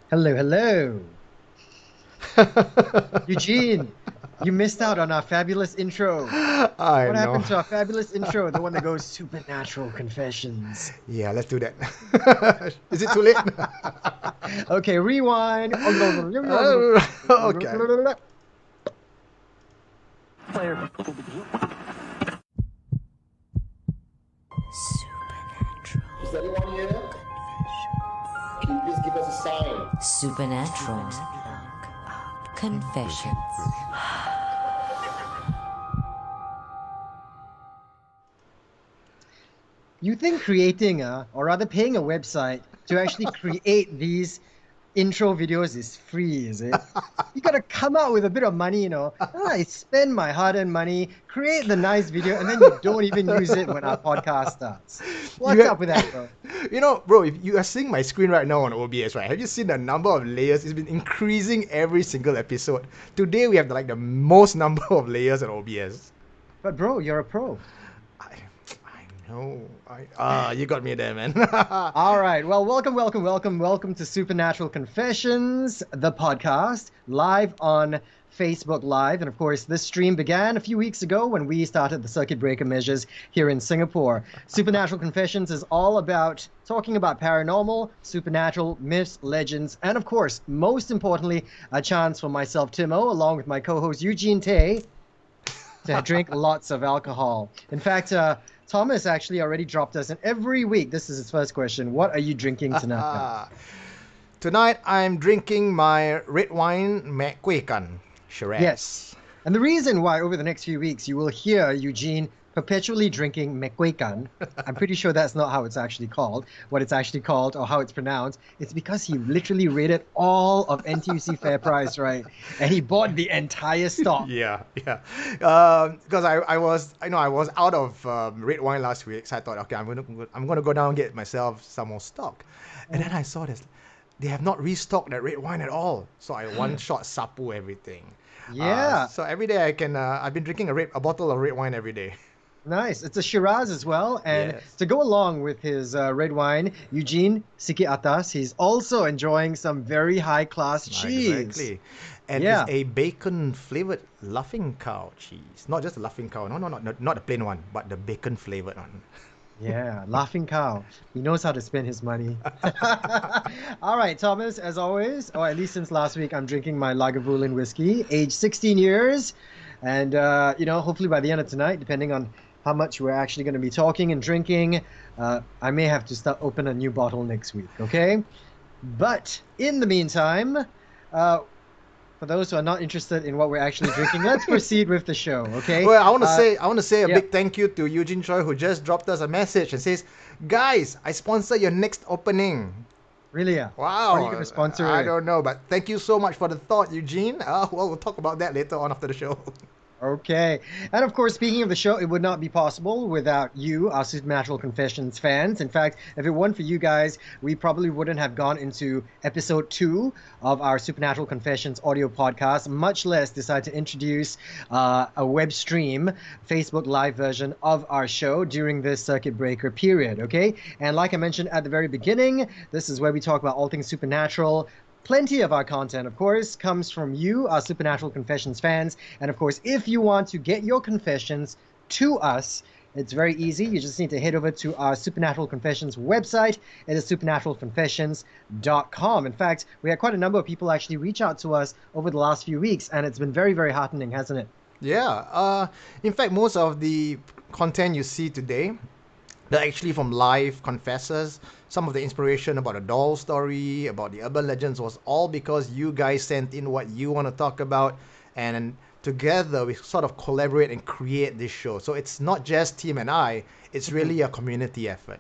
Hello, hello. Eugene, you missed out on our fabulous intro. I What know. happened to our fabulous intro? The one that goes Supernatural Confessions. Yeah, let's do that. Is it too late? Okay, rewind. Okay. Player. Is anyone here? Can you please give us a sign? Supernatural Confessions. You think creating or rather paying a website to actually create these intro videos is free, is it? You gotta come out with a bit of money, I spend my hard-earned money, create the nice video, and then you don't even use it when our podcast starts. You What's have, up with that, bro? bro, if you are seeing my screen right now on OBS, right? Have you seen the number of layers? It's been increasing every single episode. Today we have the most number of layers on OBS. But bro, you're a pro. I know. You got me there, man. All right. Well, welcome to Supernatural Confessions, the podcast, live on Facebook Live. And of course, this stream began a few weeks ago when we started the circuit breaker measures here in Singapore. Supernatural Confessions is all about talking about paranormal, supernatural, myths, legends, and of course, most importantly, a chance for myself, Timo, along with my co-host Eugene Tay, to drink lots of alcohol. In fact, Thomas actually already dropped us, and every week, this is his first question: what are you drinking tonight? Tonight I'm drinking my red wine McQuakan Shiraz. Yes. And the reason why over the next few weeks you will hear Eugene perpetually drinking McQuakan, I'm pretty sure that's not how it's actually called, what it's actually called or how it's pronounced, it's because he literally rated all of NTUC Fair Price, right? And he bought the entire stock. Yeah. Because I was out of red wine last week, so I thought, okay, I'm gonna go down and get myself some more stock, and then I saw this. They have not restocked that red wine at all, so I one shot sapu everything. Yeah. So every day I've been drinking a bottle of red wine every day. Nice. It's a Shiraz as well. And Yes. to go along with his red wine, Eugene Siki Atas, he's also enjoying some very high-class cheese. Exactly. And Yeah. it's a bacon-flavored laughing cow cheese. Not just a laughing cow. No, not the plain one, but the bacon-flavored one. Yeah, laughing cow. He knows how to spend his money. All right, Thomas, as always, or at least since last week, I'm drinking my Lagavulin whiskey, aged 16 years. And, hopefully by the end of tonight, depending on how much we're actually going to be talking and drinking, I may have to open a new bottle next week, okay? But in the meantime, for those who are not interested in what we're actually drinking, let's proceed with the show, okay? Well, I want to say a yeah. big thank you to Eugene Choi, who just dropped us a message and says, "Guys, I sponsor your next opening." Really? Yeah. Wow. What are you going to sponsor I it? don't know, but thank you so much for the thought, Eugene. We'll talk about that later on after the show. Okay. And of course, speaking of the show, it would not be possible without you, our Supernatural Confessions fans. In fact, if it weren't for you guys, we probably wouldn't have gone into episode 2 of our Supernatural Confessions audio podcast, much less decide to introduce a web stream, Facebook Live version of our show during this circuit breaker period, okay? And like I mentioned at the very beginning, this is where we talk about all things supernatural. Plenty of our content, of course, comes from you, our Supernatural Confessions fans. And of course, if you want to get your confessions to us, it's very easy. You just need to head over to our Supernatural Confessions website. It is supernaturalconfessions.com. In fact, we had quite a number of people actually reach out to us over the last few weeks, and it's been very, very heartening, hasn't it? Yeah. In fact, most of the content you see today, they're actually from live confessors. Some of the inspiration about the doll story, about the urban legends was all because you guys sent in what you want to talk about, and together we sort of collaborate and create this show. So it's not just Tim and I, it's really a community effort.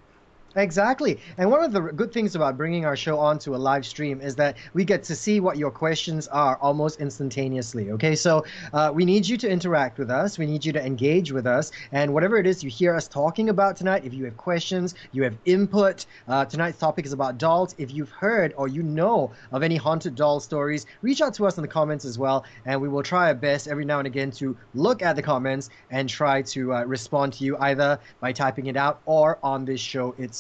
Exactly. And one of the good things about bringing our show onto a live stream is that we get to see what your questions are almost instantaneously. Okay, so we need you to interact with us. We need you to engage with us. And whatever it is you hear us talking about tonight, if you have questions, you have input, tonight's topic is about dolls. If you've heard or you know of any haunted doll stories, reach out to us in the comments as well. And we will try our best every now and again to look at the comments and try to respond to you either by typing it out or on this show itself.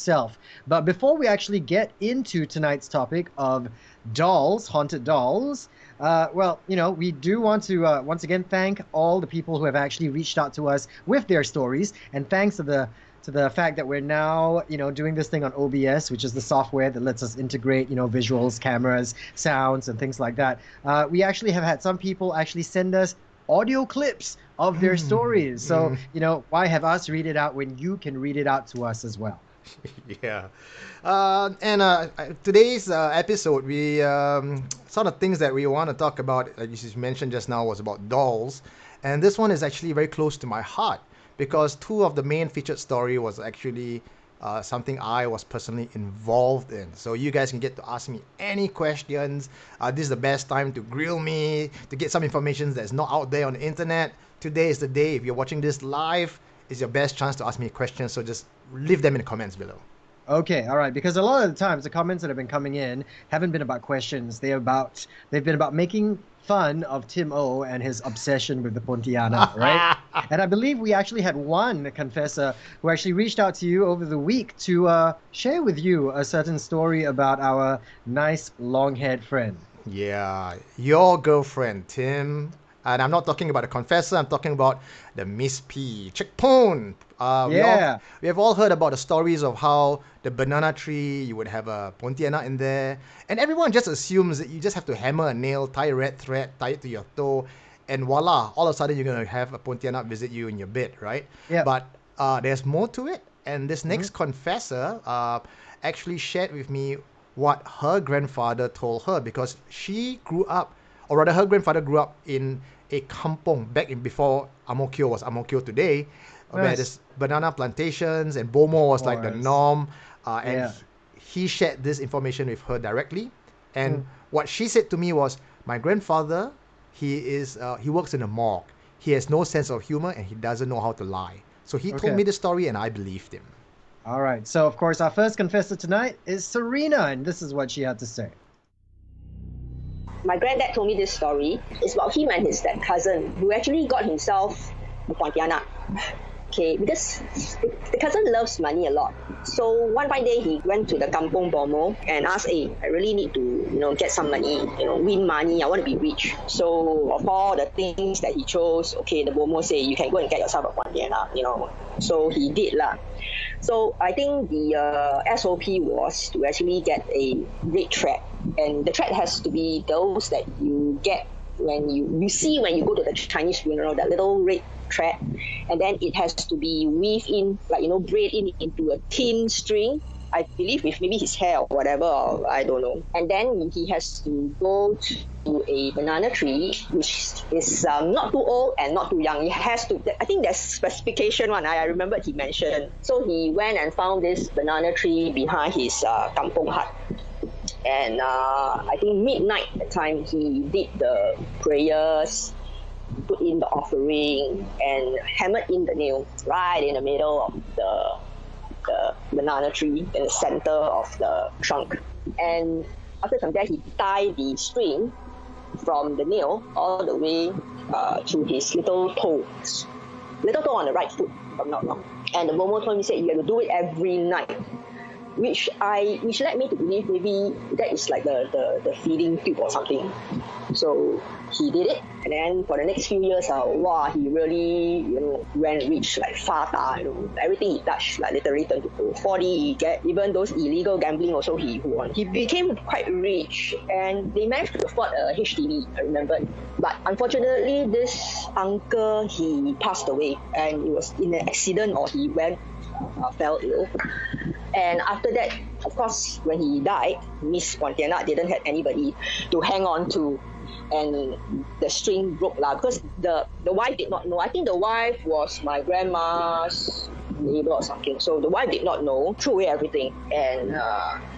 But before we actually get into tonight's topic of dolls, haunted dolls. Well, we do want to once again thank all the people who have actually reached out to us with their stories, and thanks to the fact that we're now, doing this thing on OBS, which is the software that lets us integrate, visuals, cameras, sounds, and things like that. We actually have had some people actually send us audio clips of their stories. So, why have us read it out when you can read it out to us as well? Yeah. And today's episode, we sort of things that we want to talk about, like you mentioned just now, was about dolls. And this one is actually very close to my heart because two of the main featured story was actually something I was personally involved in. So you guys can get to ask me any questions. This is the best time to grill me, to get some information that's not out there on the internet. Today is the day. If you're watching this live, it's your best chance to ask me questions. So just leave them in the comments below. Okay, all right. Because a lot of the times the comments that have been coming in haven't been about questions. They've been about making fun of Tim O and his obsession with the Pontianak, right? And I believe we actually had one confessor who actually reached out to you over the week to share with you a certain story about our nice long-haired friend. Yeah, your girlfriend, Tim. And I'm not talking about the confessor, I'm talking about the Miss P. Chickpone. We have all heard about the stories of how the banana tree, you would have a Pontianak in there. And everyone just assumes that you just have to hammer a nail, tie a red thread, tie it to your toe, and voila, all of a sudden you're going to have a Pontianak visit you in your bed, right? Yeah. But there's more to it. And this next confessor actually shared with me what her grandfather told her because she grew up, or rather her grandfather grew up in a kampong back in before Ang Mo Kio was Ang Mo Kio today, where there's banana plantations and bomo was like the norm. And he shared this information with her directly. And what she said to me was, my grandfather, he works in a morgue. He has no sense of humor and he doesn't know how to lie. So he told me the story and I believed him. All right. So, of course, our first confessor tonight is Serena, and this is what she had to say. My granddad told me this story. It's about him and his dad cousin who actually got himself a Pontianak. Okay, because the cousin loves money a lot. So one fine day he went to the Kampong Bomo and asked, hey, I really need to, get some money, win money. I want to be rich. So of all the things that he chose, okay, the Bomo say, you can go and get yourself a Pontianak, So he did lah. So I think the SOP was to actually get a red thread. And the thread has to be those that you get when you see when you go to the Chinese funeral, that little red thread. And then it has to be weaved in, braid in into a thin string. I believe with maybe his hair or whatever, or I don't know. And then he has to go to a banana tree, which is not too old and not too young. It has to, I think there's specification one. I remember he mentioned. So he went and found this banana tree behind his kampong hut. And I think midnight at time, he did the prayers, put in the offering, and hammered in the nail right in the middle of the banana tree in the center of the trunk. And after some time, he tied the string from the nail all the way to his little toe on the right foot, if I'm not wrong. And the Momo told me, said, you have to do it every night. Which led me to believe maybe that is like the feeding tube or something. So he did it, and then for the next few years, he really went rich, like fata, everything he touched, like literally turned to gold. 40, he get even those illegal gambling also he won. He became quite rich, and they managed to afford a HDB. I remember, but unfortunately, this uncle he passed away, and it was in an accident or he fell ill. And after that, of course, when he died, Miss Pontianak didn't have anybody to hang on to, and the string broke because the wife did not know. I think the wife was my grandma's neighbor or something. So the wife did not know, threw away everything, and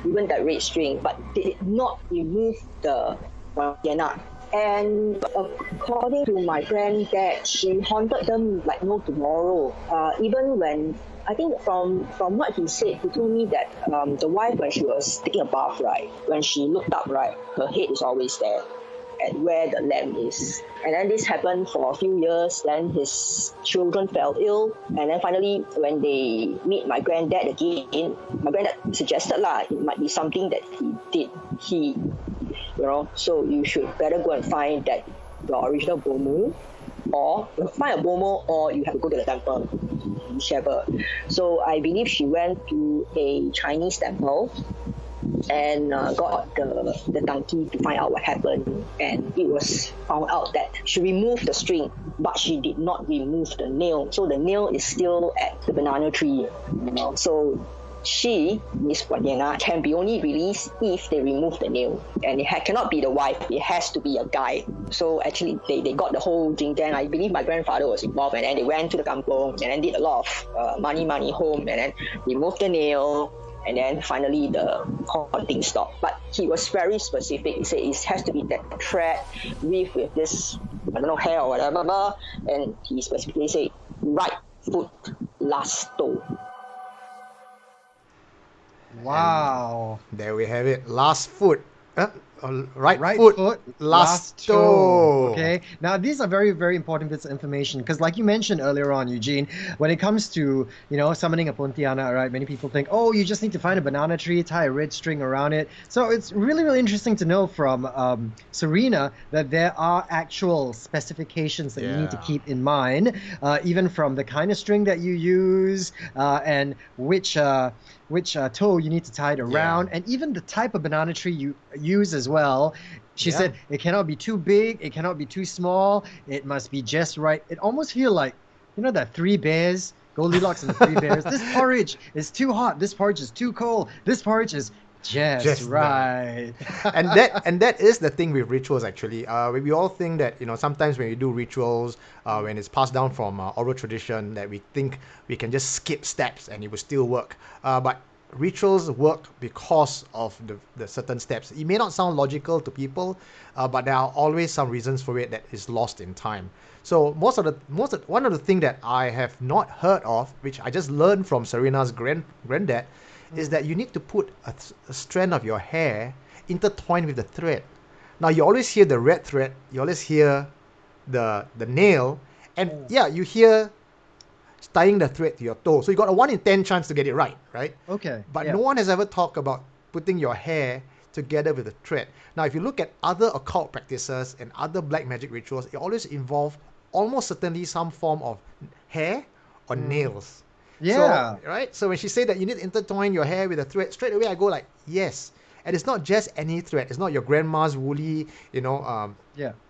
even that red string, but did not remove the Pontianak. And according to my granddad, she haunted them like no tomorrow. Even when, I think from what he said, he told me that the wife, when she was taking a bath, right, when she looked up, right, her head is always there at where the lamp is. And then this happened for a few years. Then his children fell ill. And then finally, when they meet my granddad again, my granddad suggested it might be something that he did. So you should better go and find that your original bomu, or find a bomo, or you have to go to the temple, whichever. So I believe she went to a Chinese temple and got the donkey to find out what happened, and it was found out that she removed the string, but she did not remove the nail, so the nail is still at the banana tree. So she, Miss Pontianak, can be only released if they remove the nail, and it cannot be the wife, it has to be a guy. So actually they got the whole thing. Then I believe my grandfather was involved, and then they went to the kampong and then did a lot of money home, and then removed the nail, and then finally the haunting stopped. But he was very specific. He said it has to be that thread with this, I don't know, hair or whatever, and he specifically said right foot last toe. Wow. And there we have it. Last foot. Right foot, foot, last toe. Okay. Now these are very, very important bits of information, because like you mentioned earlier on, Eugene, when it comes to summoning a Pontianak, right? Many people think, oh, you just need to find a banana tree, tie a red string around it. So it's really, really interesting to know from Serena that there are actual specifications that you need to keep in mind, even from the kind of string that you use, and which toe you need to tie it around, and even the type of banana tree you use as well. She said it cannot be too big, it cannot be too small, it must be just right. It almost feels like, that Three Bears, Goldilocks and the Three Bears. This porridge is too hot, this porridge is too cold, this porridge is just right. and that is the thing with rituals, actually. We all think that sometimes when we do rituals, when it's passed down from oral tradition, that we think we can just skip steps and it will still work. But rituals work because of the certain steps. It may not sound logical to people, but there are always some reasons for it that is lost in time. So one of the things that I have not heard of, which I just learned from Serena's granddad, is that you need to put a strand of your hair intertwined with the thread. Now you always hear the red thread, you always hear the nail, and you hear tying the thread to your toe. So you got a 1 in 10 chance to get it right? Okay. But no one has ever talked about putting your hair together with the thread. Now if you look at other occult practices and other black magic rituals, it always involve almost certainly some form of hair or nails. Yeah. So, right? So when she said that you need to intertwine your hair with a thread, straight away I go like, yes. And it's not just any thread. It's not your grandma's woolly, Yeah.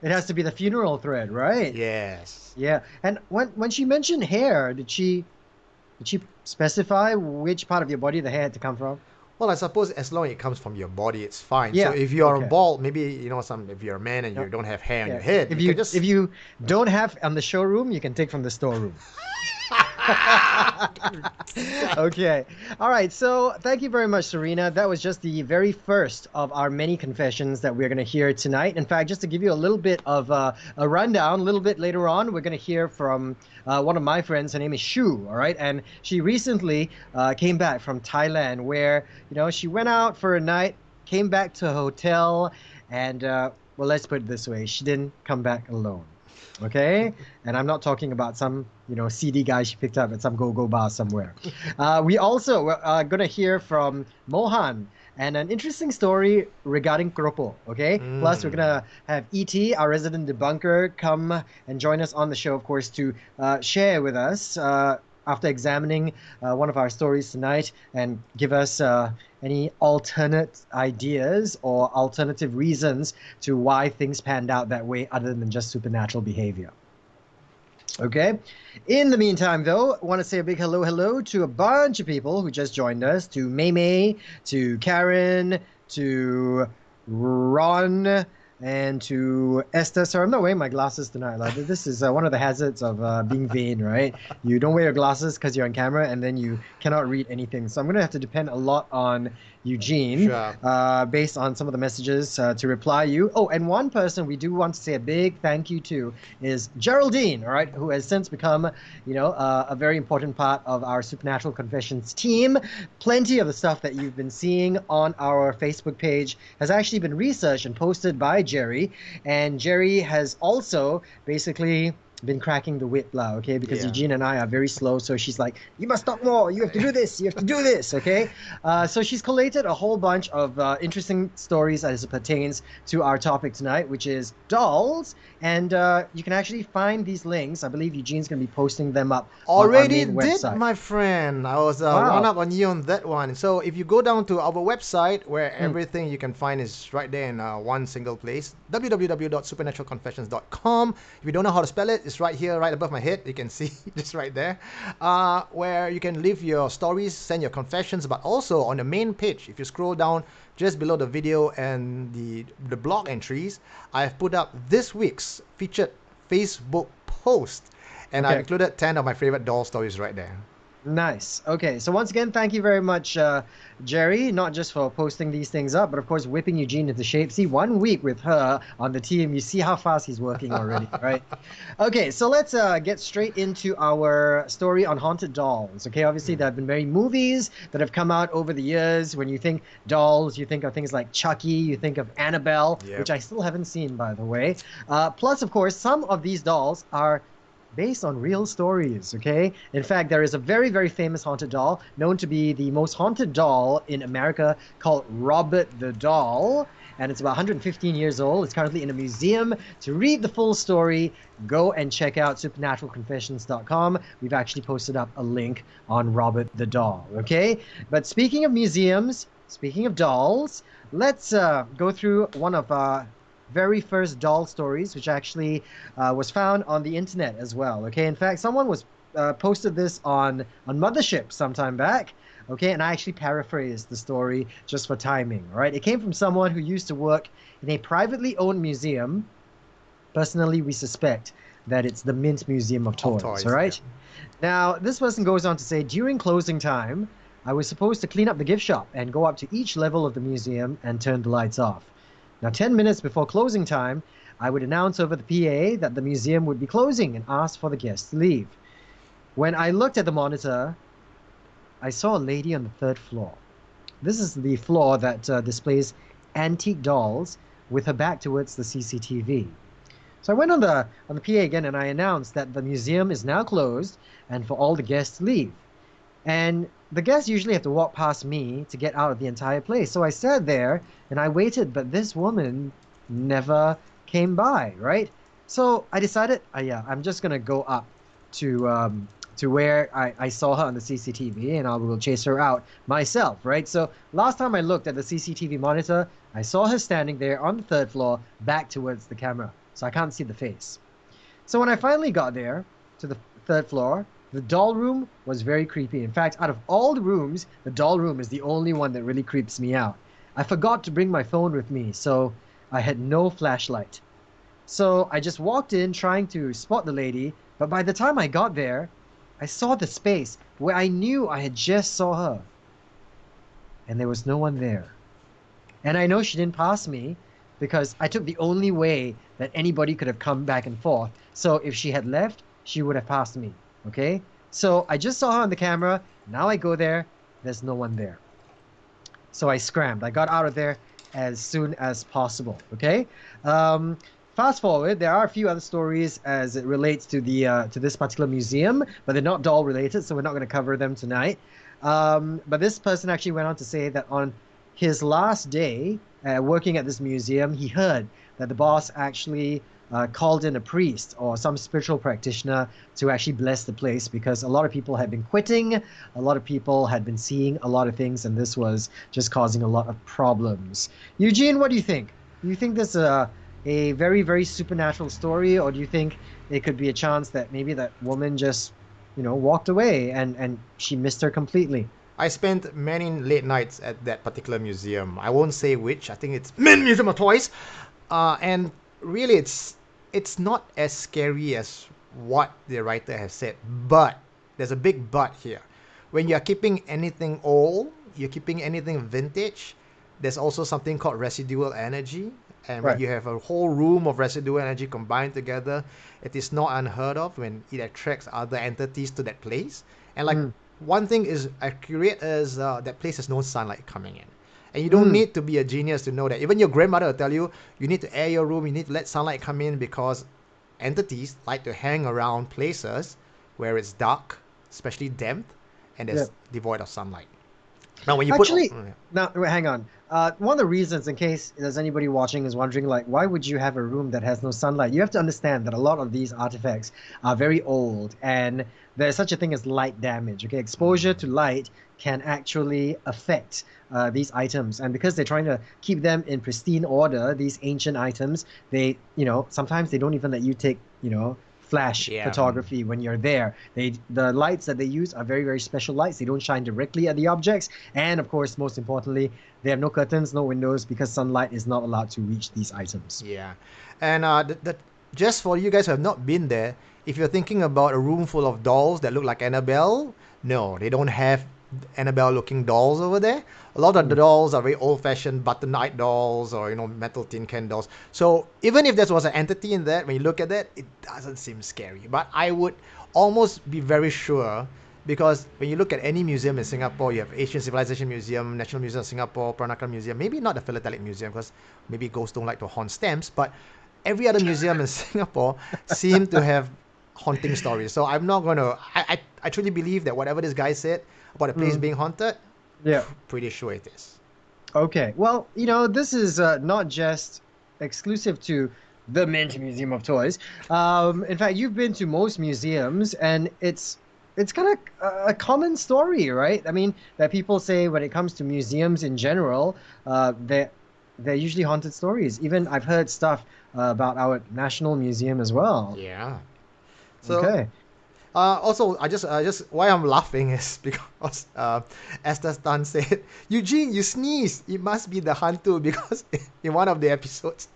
It has to be the funeral thread, right? Yes. Yeah. And when she mentioned hair, did she specify which part of your body the hair had to come from? Well, I suppose as long as it comes from your body, it's fine. Yeah. So if you're bald, maybe if you're a man and you don't have hair on your head, if you don't have on the showroom, you can take from the storeroom. Okay. All right. So thank you very much, Serena. That was just the very first of our many confessions that we're going to hear tonight. In fact, just to give you a little bit of a rundown, a little bit later on, we're going to hear from one of my friends. Her name is Shu. All right. And she recently came back from Thailand, where, she went out for a night, came back to a hotel, and, well, let's put it this way. She didn't come back alone. Okay? And I'm not talking about some, CD guy she picked up at some go-go bar somewhere. We also are going to hear from Mohan and an interesting story regarding Kropo, okay? Plus, we're going to have E.T., our resident debunker, come and join us on the show, of course, to share with us after examining one of our stories tonight and give us any alternate ideas or alternative reasons to why things panned out that way other than just supernatural behavior. Okay. In the meantime, though, I want to say a big hello to a bunch of people who just joined us, to Maymay, to Karen, to Ron, and to Esther. Sorry, I'm not wearing my glasses tonight. Like, this is one of the hazards of being vain, right? You don't wear your glasses because you're on camera, and then you cannot read anything. So I'm going to have to depend a lot on Eugene, based on some of the messages to reply you. Oh, and one person we do want to say a big thank you to is Geraldine, all right, who has since become, a very important part of our Supernatural Confessions team. Plenty of the stuff that you've been seeing on our Facebook page has actually been researched and posted by Jerry. And Jerry has also basically been cracking the whip lah, okay? Because Yeah. Eugene and I are very slow, so she's like, you must talk more, you have to do this, you have to do this, okay? So she's collated a whole bunch of interesting stories as it pertains to our topic tonight, which is dolls. And you can actually find these links. I believe Eugene's going to be posting them up on our Already main did, website. my friend. I was Wow. one up on you on that one. So if you go down to our website, where everything you can find is right there in one single place, www.supernaturalconfessions.com. If you don't know how to spell it, it's right here, right above my head. You can see just right there, where you can leave your stories, send your confessions, but also on the main page, if you scroll down just below the video and the blog entries, I've put up this week's featured Facebook post. And I've Okay. included 10 of my favorite doll stories right there. Nice. Okay, so once again, thank you very much, Jerry, not just for posting these things up, but of course whipping Eugene into shape. See, 1 week with her on the team, you see how fast he's working already, right? Okay, so let's get straight into our story on haunted dolls. Okay, obviously there have been many movies that have come out over the years. When you think dolls, you think of things like Chucky, you think of Annabelle, Yep. which I still haven't seen, by the way. Plus, of course, some of these dolls are based on real stories, okay? In fact, there is a very, very famous haunted doll known to be the most haunted doll in America called Robert the Doll, and it's about 115 years old. It's currently in a museum. To read the full story, go and check out supernaturalconfessions.com. We've actually posted up a link on Robert the Doll, okay? But speaking of museums, speaking of dolls, let's go through one of very first doll stories, which actually was found on the internet as well. Okay, in fact, someone was posted this on Mothership sometime back. Okay, and I actually paraphrased the story just for timing. Right, it came from someone who used to work in a privately owned museum. Personally, we suspect that it's the Mint Museum of Toys. All right. Yeah. Now, this person goes on to say, during closing time, I was supposed to clean up the gift shop and go up to each level of the museum and turn the lights off. Now, 10 minutes before closing time, I would announce over the PA that the museum would be closing and ask for the guests to leave. When I looked at the monitor, I saw a lady on the 3rd floor. This is the floor that displays antique dolls with her back towards the CCTV. So I went on the PA again and I announced that the museum is now closed and for all the guests to leave. And the guests usually have to walk past me to get out of the entire place. So I sat there and I waited, but this woman never came by, right? So I decided, I'm just gonna go up to where I saw her on the CCTV and I will chase her out myself, right? So last time I looked at the CCTV monitor, I saw her standing there on the 3rd floor, back towards the camera. So I can't see the face. So when I finally got there to the 3rd floor, the doll room was very creepy. In fact, out of all the rooms, the doll room is the only one that really creeps me out. I forgot to bring my phone with me, so I had no flashlight. So I just walked in trying to spot the lady, but by the time I got there, I saw the space where I knew I had just saw her. And there was no one there. And I know she didn't pass me because I took the only way that anybody could have come back and forth. So if she had left, she would have passed me. Okay, so I just saw her on the camera. Now I go there, there's no one there. So I scrammed. I got out of there as soon as possible. Okay, fast forward, there are a few other stories as it relates to the to this particular museum, but they're not doll related, so we're not going to cover them tonight. But this person actually went on to say that on his last day working at this museum, he heard that the boss actually called in a priest or some spiritual practitioner to actually bless the place because a lot of people had been quitting, a lot of people had been seeing a lot of things, and this was just causing a lot of problems. Eugene, what do you think? Do you think this is a very, very supernatural story, or do you think it could be a chance that maybe that woman just, walked away and she missed her completely? I spent many late nights at that particular museum. I won't say which. I think it's Mint Museum of Toys. And really, it's not as scary as what the writer has said. But there's a big but here. When you're keeping anything old, you're keeping anything vintage, there's also something called residual energy. And when Right. you have a whole room of residual energy combined together, it is not unheard of when it attracts other entities to that place. And like one thing is accurate is that place has no sunlight coming in. And you don't need to be a genius to know that. Even your grandmother will tell you, you need to air your room, you need to let sunlight come in because entities like to hang around places where it's dark, especially damp, and it's devoid of sunlight. Now, when you Actually, now wait, hang on. One of the reasons, in case there's anybody watching is wondering, like, why would you have a room that has no sunlight? You have to understand that a lot of these artifacts are very old, and there's such a thing as light damage. Okay, exposure to light can actually affect these items, and because they're trying to keep them in pristine order, these ancient items, they, sometimes they don't even let you take, flash photography when you're there. The lights that they use are very, very special lights. They don't shine directly at the objects, and of course, most importantly, they have no curtains, no windows, because sunlight is not allowed to reach these items. Yeah, and just for you guys who have not been there, if you're thinking about a room full of dolls that look like Annabelle, no, they don't have Annabelle-looking dolls over there. A lot of the dolls are very old-fashioned button-eyed dolls or metal tin can dolls. So even if there was an entity in that, when you look at that, it doesn't seem scary. But I would almost be very sure, because when you look at any museum in Singapore, you have Asian Civilization Museum, National Museum of Singapore, Peranakan Museum, maybe not the Philatelic Museum because maybe ghosts don't like to haunt stamps, but every other museum in Singapore seem to have haunting stories. So I'm not going to... I truly believe that whatever this guy said about the place being haunted, pretty sure it is. Okay. Well, this is not just exclusive to the Mint Museum of Toys. In fact, you've been to most museums, and it's kind of a common story, right? I mean, that people say when it comes to museums in general, they're usually haunted stories. Even I've heard stuff about our National Museum as well. Yeah. So, okay. Also, I just why I'm laughing is because Esther Tan said, Eugene, you sneeze. It must be the hantu, because in one of the episodes,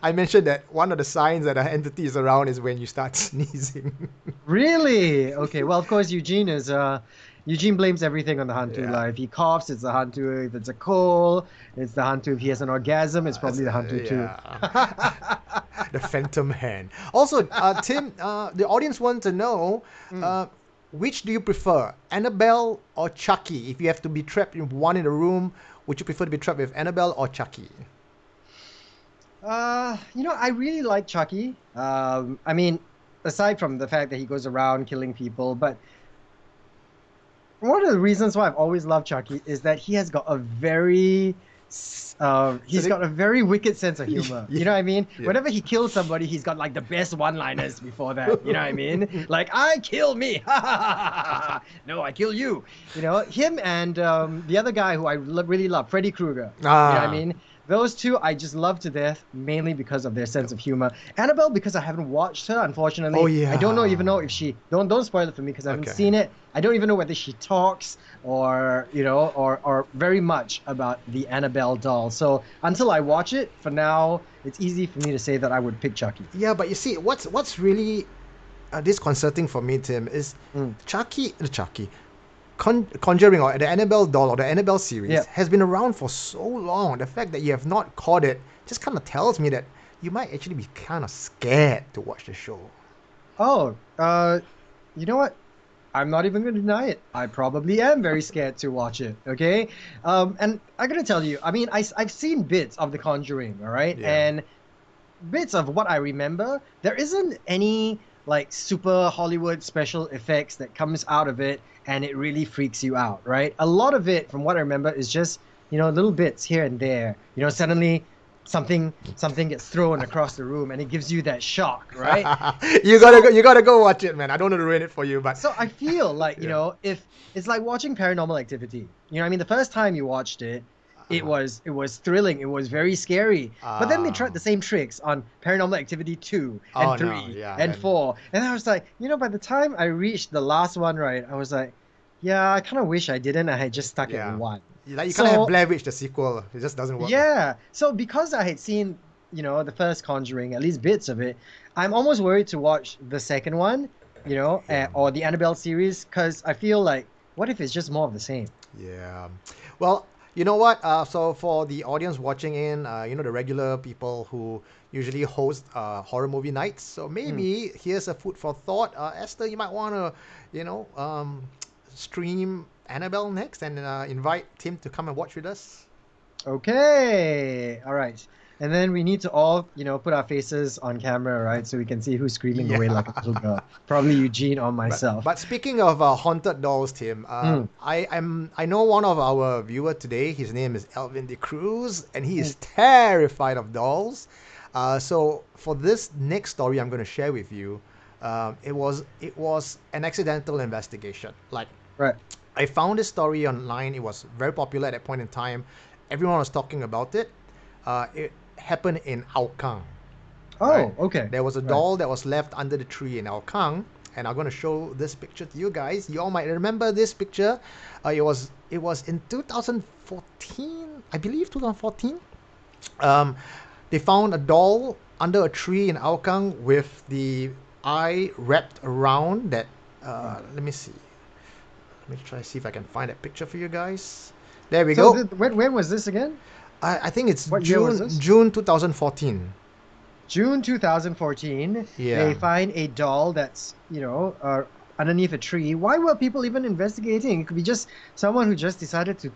I mentioned that one of the signs that an entity is around is when you start sneezing. Really? Okay. Well, of course, Eugene blames everything on the hantu. Like, if he coughs, it's the hantu. If it's a cold, it's the hantu. If he has an orgasm, it's probably the hantu too. The phantom hand. Also, Tim, the audience wants to know, which do you prefer, Annabelle or Chucky? If you have to be trapped in one in a room, would you prefer to be trapped with Annabelle or Chucky? I really like Chucky. I mean, aside from the fact that he goes around killing people, but one of the reasons why I've always loved Chucky is that he has got a very got a very wicked sense of humor. You know what I mean? Yeah. Whenever he kills somebody, he's got like the best one-liners before that. You know what I mean? Like, I kill me. No, I kill you. Him and the other guy who I really love, Freddy Krueger. You know what I mean? Those two I just love to death, mainly because of their sense of humor. Annabelle, because I haven't watched her, unfortunately. Oh, yeah. I don't even know if she... Don't spoil it for me, because I haven't seen it. I don't even know whether she talks or very much about the Annabelle doll. So until I watch it, for now, it's easy for me to say that I would pick Chucky. Yeah, but you see, what's really disconcerting for me, Tim, is Chucky... Conjuring, or the Annabelle doll, or the Annabelle series has been around for so long. The fact that you have not caught it just kind of tells me that you might actually be kind of scared to watch the show. Oh, you know what? I'm not even going to deny it. I probably am very scared to watch it, okay? And I'm going to tell you, I mean, I've seen bits of The Conjuring, all right? Yeah. And bits of what I remember, there isn't any like super Hollywood special effects that comes out of it and it really freaks you out, right? A lot of it, from what I remember, is just, little bits here and there. Suddenly something gets thrown across the room and it gives you that shock, right? You gotta go watch it, man. I don't want to ruin it for you, but so I feel like, if it's like watching Paranormal Activity. I mean, the first time you watched it, it was thrilling. It was very scary. But then they tried the same tricks on Paranormal Activity 2 and 3 and 4. And I was like, by the time I reached the last one, right, I was like, yeah, I kind of wish I didn't. I had just stuck at one. Like, you can't have Blair Witch, the sequel. It just doesn't work. Yeah. So because I had seen, the first Conjuring, at least bits of it, I'm almost worried to watch the second one, or the Annabelle series, because I feel like, what if it's just more of the same? Yeah. Well, you know what? So for the audience watching in, the regular people who usually host horror movie nights, so maybe here's a food for thought. Esther, you might want to, stream Annabelle next and invite Tim to come and watch with us. Okay. All right. And then we need to all, put our faces on camera, right? So we can see who's screaming away like a little girl. Probably Eugene or myself. But speaking of haunted dolls, Tim, I know one of our viewer today. His name is Elvin De Cruz, and he is terrified of dolls. So for this next story, I'm going to share with you. It was an accidental investigation. Like, Right. I found this story online. It was very popular at that point in time. Everyone was talking about it. It happened in Hougang. Oh, Right. okay. There was a doll that was left under the tree in Hougang, and I'm going to show this picture to you guys. You all might remember this picture. It was in 2014, I believe, 2014. They found a doll under a tree in Hougang with the eye wrapped around that. Let me see. Let me try to see if I can find that picture for you guys. There we go. When was this again? I think it's What year was this? June 2014. June 2014. Yeah. They find a doll that's, underneath a tree. Why were people even investigating? It could be just someone who just decided to,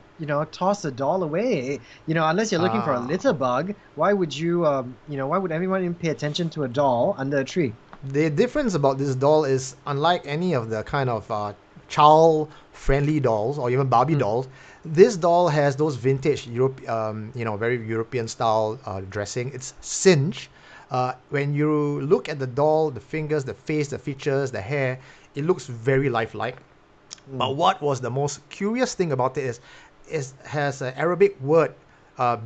toss a doll away. Unless you're looking for a litter bug, why would you, why would everyone even pay attention to a doll under a tree? The difference about this doll is, unlike any of the kind of child-friendly dolls or even Barbie dolls, this doll has those vintage very European style dressing. It's cinch. When you look at the doll, the fingers, the face, the features, the hair, it looks very lifelike. But what was the most curious thing about it is has an Arabic word,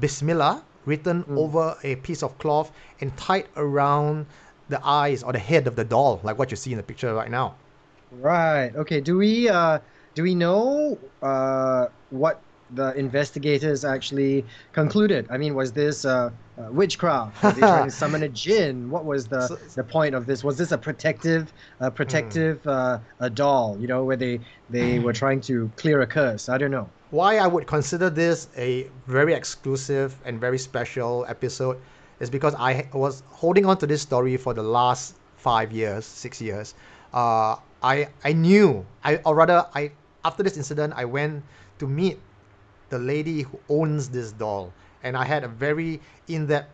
Bismillah, written over a piece of cloth and tied around the eyes or the head of the doll, like what you see in the picture right now. Right. Okay. Do we know what the investigators actually concluded? I mean, was this witchcraft? Were they trying to summon a jinn? What was the point of this? Was this a protective a doll? Where they were trying to clear a curse? I don't know. Why I would consider this a very exclusive and very special episode is because I was holding on to this story for the last 6 years. After this incident, I went to meet the lady who owns this doll, and I had a very in-depth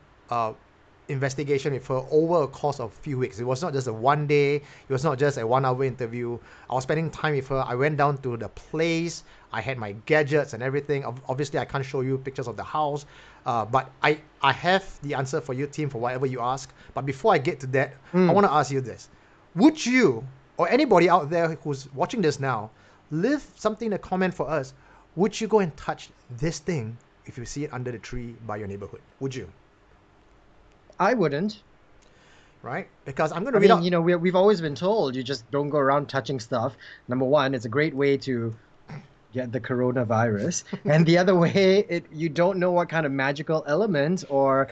investigation with her over a course of a few weeks. It was not just a one day, it was not just a 1 hour interview. I was spending time with her. I went down to the place. I had my gadgets and everything. Obviously, I can't show you pictures of the house, but I have the answer for you, team, for whatever you ask. But before I get to that, I want to ask you this. Would you, or anybody out there who's watching this now, leave something in a comment for us? Would you go and touch this thing if you see it under the tree by your neighborhood? Would you? I wouldn't. Right? Because I'm going to read out. We've always been told you just don't go around touching stuff. Number one, it's a great way to get the coronavirus, and the other way, you don't know what kind of magical element or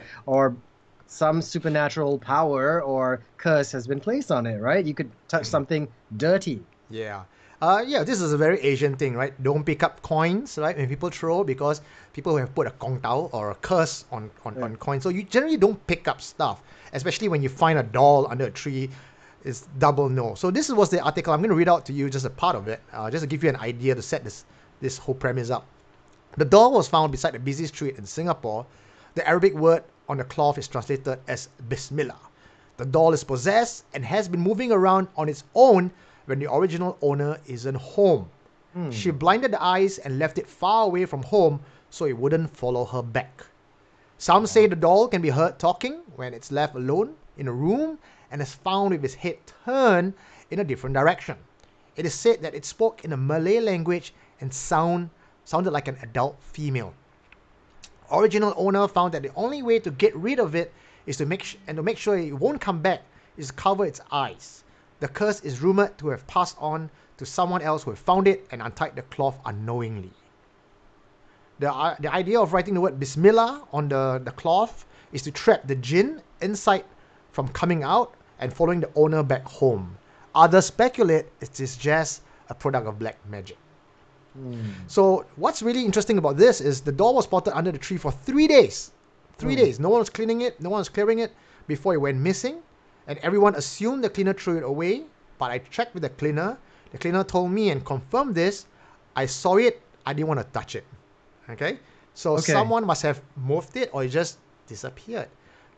some supernatural power or curse has been placed on it, right? You could touch something dirty. Yeah. This is a very Asian thing, right? Don't pick up coins, right? When people throw, because people have put a kong tao or a curse on coins. So you generally don't pick up stuff, especially when you find a doll under a tree. It's double no. So this was the article. I'm going to read out to you just a part of it, just to give you an idea to set this whole premise up. The doll was found beside a busy street in Singapore. The Arabic word on the cloth is translated as Bismillah. The doll is possessed and has been moving around on its own when the original owner isn't home. She blinded the eyes and left it far away from home so it wouldn't follow her back. Some say the doll can be heard talking when it's left alone in a room and is found with its head turned in a different direction. It is said that it spoke in a Malay language and sounded like an adult female. Original owner found that the only way to get rid of it is to make sure it won't come back is cover its eyes. The curse is rumored to have passed on to someone else who had found it and untied the cloth unknowingly. The idea of writing the word Bismillah on the cloth is to trap the jinn inside from coming out and following the owner back home. Others speculate it is just a product of black magic. So what's really interesting about this is the doll was spotted under the tree for 3 days. 3 days. No one was cleaning it. No one was clearing it before it went missing. And everyone assumed the cleaner threw it away. But I checked with the cleaner. The cleaner told me and confirmed this. I saw it. I didn't want to touch it. Okay? So someone must have moved it or just disappeared.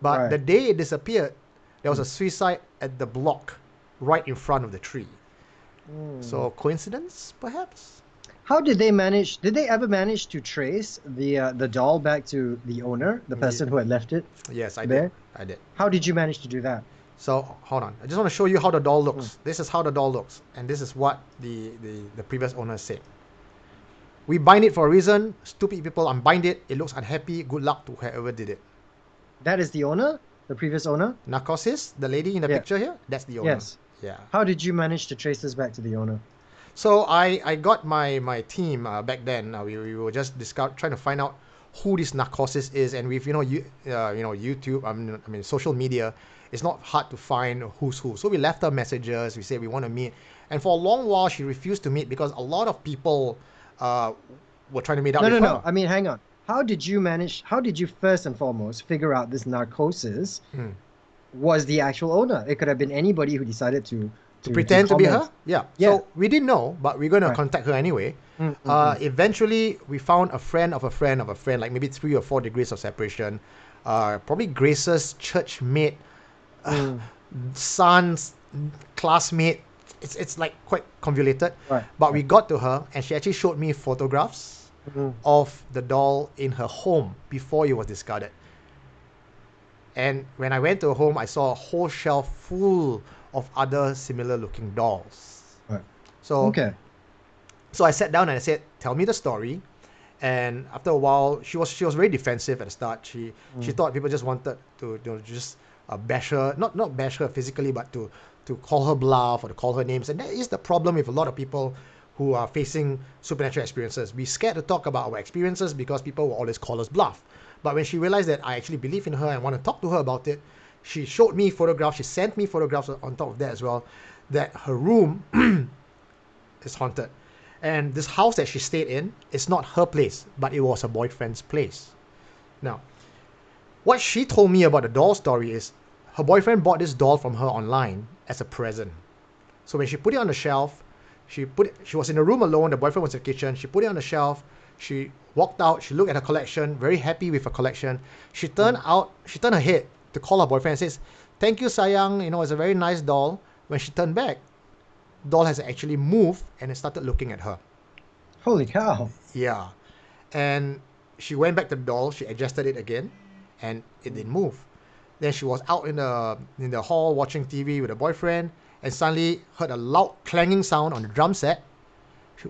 But Right. the day it disappeared, there was a suicide at the block right in front of the tree. So coincidence, perhaps? How did they manage? Did they ever manage to trace the doll back to the owner, the person who had left it? Yes, I There? did. I did. How did you manage to do that? So hold on. I just want to show you how the doll looks. This is how the doll looks, and this is what the previous owner said. We bind it for a reason. Stupid people unbind it. It looks unhappy. Good luck to whoever did it. That is the owner, the previous owner. Narcosis, the lady in the Yeah. picture here, that's the owner. Yes. Yeah. How did you manage to trace this back to the owner? So I got my team back then. We were just trying to find out who this Narcosis is, and with YouTube, I mean social media, it's not hard to find who's who. So we left her messages. We said we want to meet, and for a long while she refused to meet because a lot of people were trying to meet up with her. No. I mean, hang on. How did you first and foremost figure out this Narcosis was the actual owner? It could have been anybody who decided to pretend to be comment. her? Yeah. Yeah. So we didn't know, but we're going to Right. contact her anyway. Eventually, we found a friend of a friend of a friend, like maybe 3 or 4 degrees of separation. Probably Grace's church mate, son's classmate. It's like quite convoluted. Right. But we got to her, and she actually showed me photographs of the doll in her home before it was discarded. And when I went to her home, I saw a whole shelf full of other similar looking dolls. Right. So Okay. so I sat down and I said, "Tell me the story." And after a while, she was very defensive at the start. She thought people just wanted to just bash her, not bash her physically, but to call her bluff or to call her names. And that is the problem with a lot of people who are facing supernatural experiences. We're scared to talk about our experiences because people will always call us bluff. But when she realized that I actually believe in her and want to talk to her about it, she showed me photographs. She sent me photographs on top of that as well, that her room is haunted. And this house that she stayed in is not her place, but it was her boyfriend's place. Now, what she told me about the doll story is her boyfriend bought this doll from her online as a present. So when she put it on the shelf, she was in the room alone, the boyfriend was in the kitchen, she put it on the shelf, she walked out, she looked at her collection, very happy with her collection. She turned her head to call her boyfriend and says, "Thank you, sayang, it's a very nice doll." When she turned back, the doll has actually moved and it started looking at her. Holy cow. Yeah. And she went back to the doll, she adjusted it again, and it didn't move. Then she was out in the hall watching TV with her boyfriend, and suddenly heard a loud clanging sound on the drum set.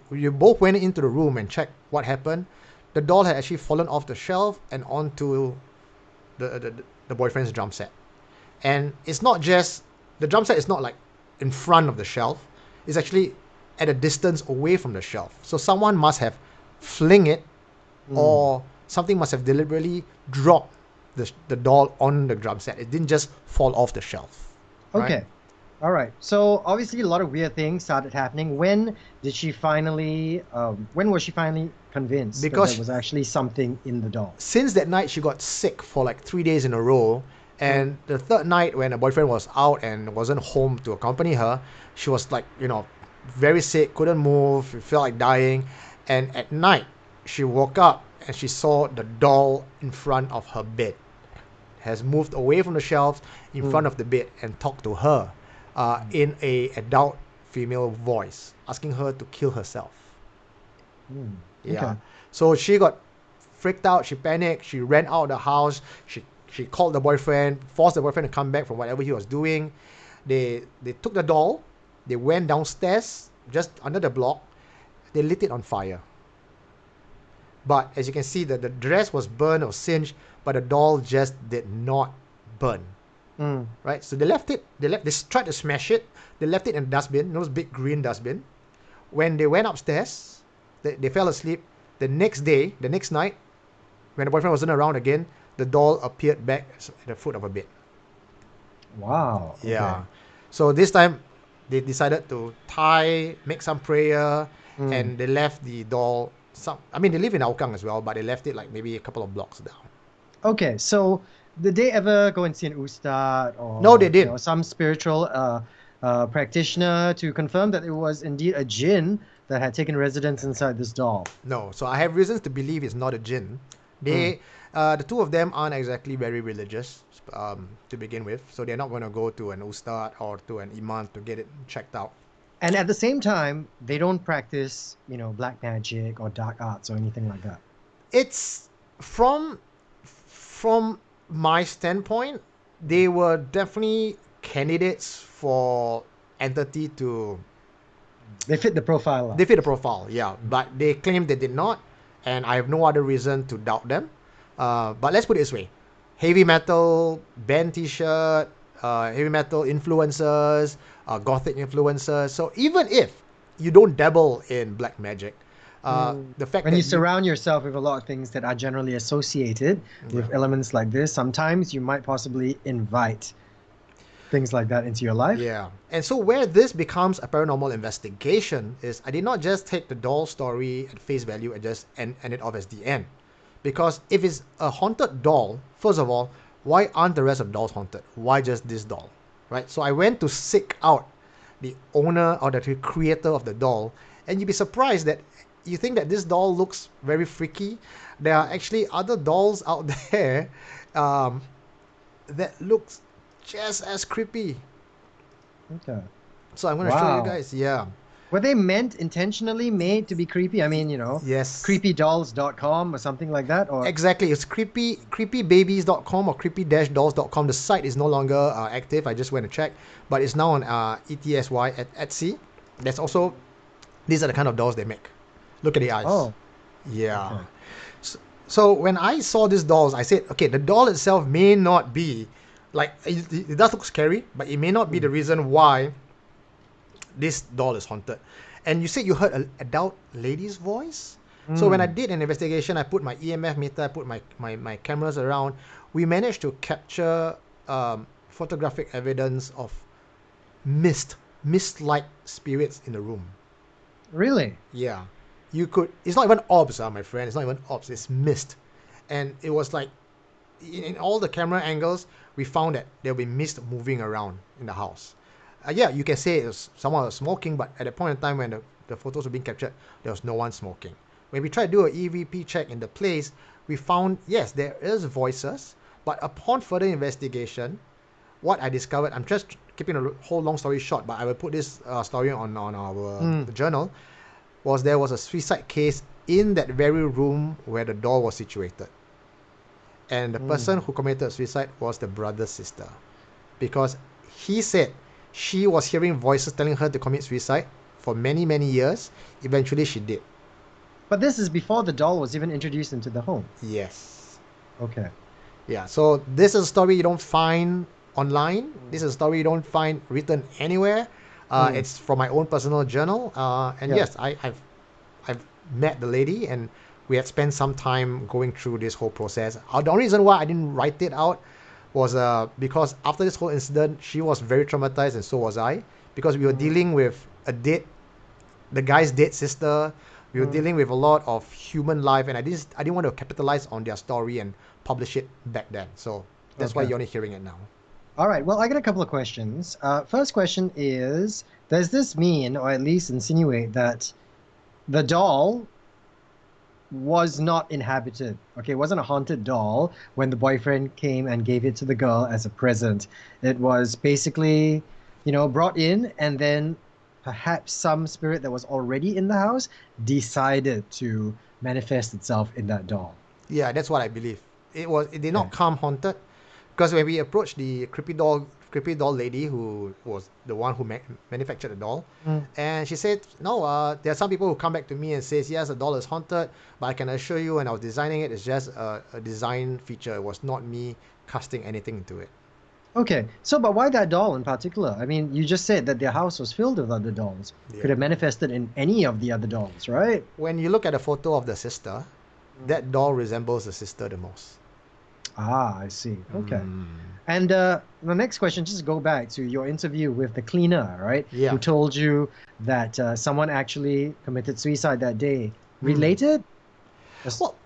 We both went into the room and checked what happened. The doll had actually fallen off the shelf and onto the boyfriend's drum set. And it's not just, the drum set is not like in front of the shelf. It's actually at a distance away from the shelf. So someone must have fling it, or something must have deliberately dropped the doll on the drum set. It didn't just fall off the shelf. Right? Okay. All right. So obviously a lot of weird things started happening. When was she finally convinced Because that there was actually something in the doll? Since that night, she got sick for like 3 days in a row. And the third night, when her boyfriend was out and wasn't home to accompany her, she was like, very sick, couldn't move, felt like dying. And at night, she woke up and she saw the doll in front of her bed. Has moved away from the shelves in front of the bed and talked to her in a adult female voice, asking her to kill herself. Yeah. Okay. So she got freaked out, she panicked, she ran out of the house, she called the boyfriend, forced the boyfriend to come back from whatever he was doing. They took the doll, they went downstairs, just under the block, they lit it on fire. But as you can see, the dress was burned or singed, but the doll just did not burn. Right? So they left it, they tried to smash it, they left it in a dustbin, those big green dustbin. When they went upstairs, they fell asleep. The next night, when the boyfriend wasn't around again, the doll appeared back at the foot of a bed. Wow. Okay. Yeah. So this time, they decided to make some prayer, and they left the doll. They live in Hougang as well, but they left it like maybe a couple of blocks down. Okay, so did they ever go and see an ustad or No, they didn't. Some spiritual practitioner to confirm that it was indeed a jinn that had taken residence inside this doll? No. So I have reasons to believe it's not a jinn, They, the two of them aren't exactly very religious to begin with, so they're not going to go to an ustad or to an imam to get it checked out. And at the same time, they don't practice, black magic or dark arts or anything like that. It's from my standpoint, they were definitely candidates for entity to. They fit the profile. They fit the profile, yeah. But they claim they did not, and I have no other reason to doubt them. But let's put it this way: heavy metal band T-shirt, heavy metal influencers, gothic influencers. So even if you don't dabble in black magic, the fact when that you surround yourself with a lot of things that are generally associated with elements like this, sometimes you might possibly invite things like that into your life. Yeah. And so where this becomes a paranormal investigation is I did not just take the doll story at face value and just end it off as the end. Because if it's a haunted doll, first of all, why aren't the rest of dolls haunted? Why just this doll? Right? So I went to seek out the owner or the creator of the doll, and you'd be surprised that you think that this doll looks very freaky. There are actually other dolls out there that looks just as creepy. Okay. So I'm going to show you guys. Yeah. Were they intentionally made to be creepy? I mean, Yes. creepydolls.com or something like that? Or Exactly. It's creepybabies.com or creepy-dolls.com. The site is no longer active. I just went to check. But it's now on ETSY at Etsy. That's also, these are the kind of dolls they make. Look at the eyes. Oh. Yeah. Okay. So when I saw these dolls, I said, okay, the doll itself may not be, like, it does look scary, but it may not be the reason why this doll is haunted. And you said you heard an adult lady's voice? So when I did an investigation, I put my EMF meter, I put my cameras around. We managed to capture photographic evidence of mist-like spirits in the room. Really? Yeah. It's not even orbs, my friend. It's not even orbs. It's mist. And it was like, in all the camera angles, we found that there'll be mist moving around in the house. Yeah, you can say someone was smoking, but at the point in time when the photos were being captured, there was no one smoking. When we tried to do an EVP check in the place, we found, yes, there is voices, but upon further investigation, what I discovered, I'm just keeping a whole long story short, but I will put this story on our journal, there was a suicide case in that very room where the doll was situated. And the person who committed suicide was the brother's sister. Because he said she was hearing voices telling her to commit suicide for many, many years. Eventually she did. But this is before the doll was even introduced into the home. Yes. Okay. Yeah, so this is a story you don't find online. This is a story you don't find written anywhere. It's from my own personal journal. Yes, I've met the lady and we had spent some time going through this whole process. The only reason why I didn't write it out was because after this whole incident, she was very traumatized and so was I. Because we were dealing with the guy's dead sister. We were dealing with a lot of human life, and I didn't want to capitalize on their story and publish it back then. So that's why you're only hearing it now. All right. Well, I got a couple of questions. First question is, does this mean, or at least insinuate, that the doll was not inhabited? Okay, it wasn't a haunted doll when the boyfriend came and gave it to the girl as a present. It was basically, brought in, and then perhaps some spirit that was already in the house decided to manifest itself in that doll. Yeah, that's what I believe. It did not come haunted, because when we approached the creepy doll lady who was the one who manufactured the doll, and she said, no, there are some people who come back to me and says, yes, the doll is haunted, but I can assure you when I was designing it, it's just a design feature. It was not me casting anything into it. Okay, so but why that doll in particular? I mean, you just said that their house was filled with other dolls. Yeah. Could have manifested in any of the other dolls, right? When you look at a photo of the sister, that doll resembles the sister the most. Ah, I see. Okay. And the next question, just go back to your interview with the cleaner, right? Yeah. Who told you that someone actually committed suicide that day. Related?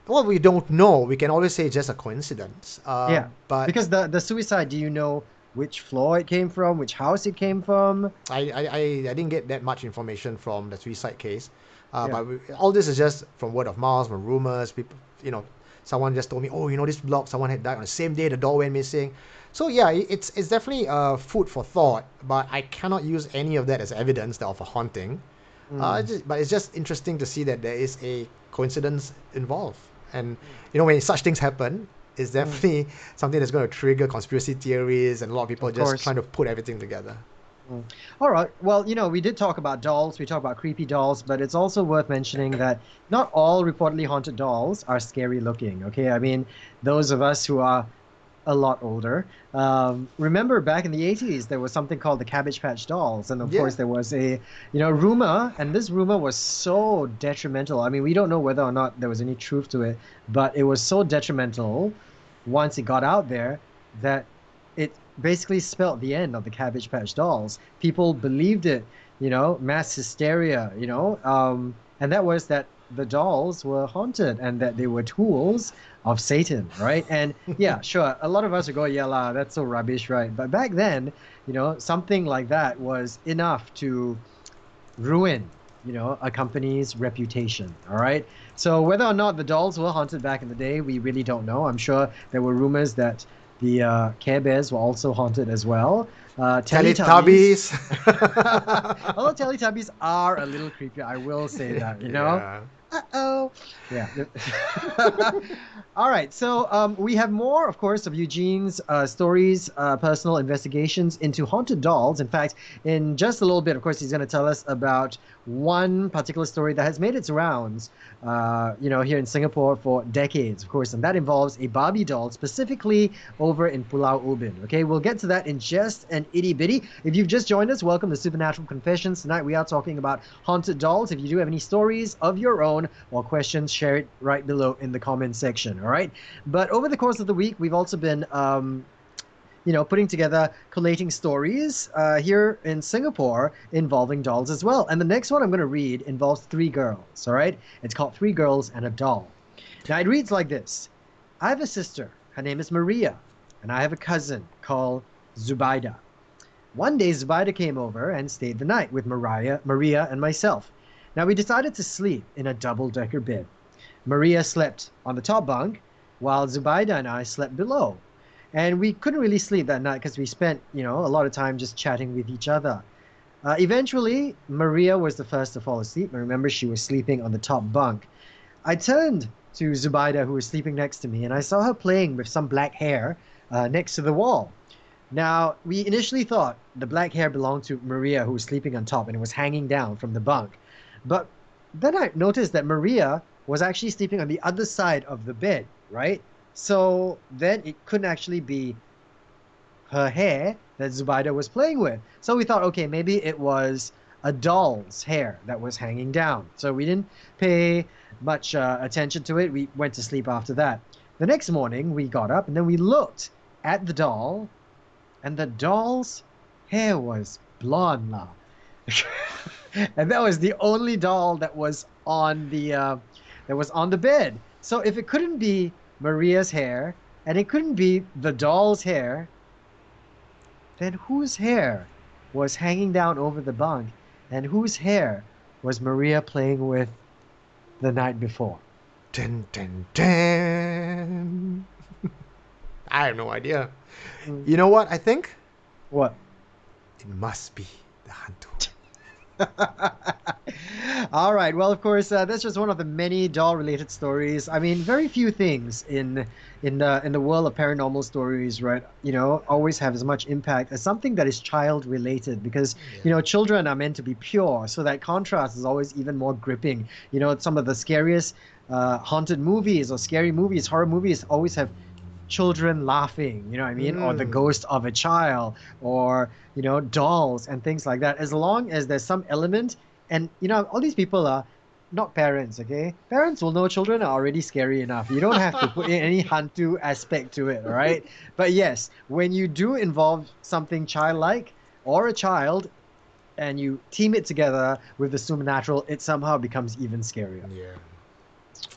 Well, we don't know. We can always say it's just a coincidence. But because the suicide, do you know which floor it came from, which house it came from? I didn't get that much information from the suicide case. But all this is just from word of mouth, from rumors. People, someone just told me, oh, this block, someone had died on the same day the doll went missing. So yeah, it's definitely food for thought, but I cannot use any of that as evidence of a haunting. But it's just interesting to see that there is a coincidence involved. And, when such things happen, it's definitely something that's going to trigger conspiracy theories and a lot of people just trying to put everything together. All right. Well, we did talk about dolls. We talked about creepy dolls, but it's also worth mentioning that not all reportedly haunted dolls are scary looking. Okay. I mean, those of us who are a lot older, remember back in the 80s, there was something called the Cabbage Patch Dolls. And of course, there was a, rumor, and this rumor was so detrimental. I mean, we don't know whether or not there was any truth to it, but it was so detrimental once it got out there that it basically spelled the end of the Cabbage Patch Dolls. People believed it, mass hysteria, and that was that the dolls were haunted and that they were tools of Satan, right? And yeah, sure, a lot of us would go, yeah, lah, that's so rubbish, right? But back then, something like that was enough to ruin, a company's reputation, all right? So whether or not the dolls were haunted back in the day, we really don't know. I'm sure there were rumors that the Care Bears were also haunted as well. Teletubbies. Although Teletubbies are a little creepy, I will say that, Yeah. Uh-oh. Yeah. All right. So we have more, of course, of Eugene's stories, personal investigations into haunted dolls. In fact, in just a little bit, of course, he's going to tell us about one particular story that has made its rounds, here in Singapore for decades, of course, and that involves a Barbie doll, specifically over in Pualu Ubin. Okay, we'll get to that in just an itty bitty. If you've just joined us, welcome to Supernatural Confessions. Tonight we are talking about haunted dolls. If you do have any stories of your own or questions, share it right below in the comments section. All right, but over the course of the week, we've also been putting together, collating stories here in Singapore involving dolls as well. And the next one I'm going to read involves 3 girls, all right? It's called 3 Girls and a Doll. Now, it reads like this. I have a sister. Her name is Maria. And I have a cousin called Zubaida. One day, Zubaida came over and stayed the night with Maria and myself. Now, we decided to sleep in a double-decker bed. Maria slept on the top bunk, while Zubaida and I slept below. And we couldn't really sleep that night because we spent, a lot of time just chatting with each other. Eventually, Maria was the first to fall asleep. And remember, she was sleeping on the top bunk. I turned to Zubaida, who was sleeping next to me, and I saw her playing with some black hair next to the wall. Now, we initially thought the black hair belonged to Maria, who was sleeping on top, and it was hanging down from the bunk. But then I noticed that Maria was actually sleeping on the other side of the bed, right? So then it couldn't actually be her hair that Zubaida was playing with. So we thought, okay, maybe it was a doll's hair that was hanging down. So we didn't pay much attention to it. We went to sleep after that. The next morning, we got up and then we looked at the doll, and the doll's hair was blonde now. And that was the only doll that was on the bed. So if it couldn't be Maria's hair, and it couldn't be the doll's hair, then whose hair was hanging down over the bunk, and whose hair was Maria playing with the night before? Dun, dun, dun. I have no idea. You know what I think? What? It must be the hantu. All right. Well, of course, that's just one of the many doll-related stories. I mean, very few things in the world of paranormal stories, right? Always have as much impact as something that is child-related, because children are meant to be pure. So that contrast is always even more gripping. Some of the scariest haunted movies or scary movies, horror movies, always have children laughing, or the ghost of a child, or dolls and things like that. As long as there's some element, and all these people are not parents, okay? Parents will know children are already scary enough. You don't have to put in any hantu aspect to it, all right? But yes, when you do involve something childlike or a child, and you team it together with the supernatural, it somehow becomes even scarier. Yeah.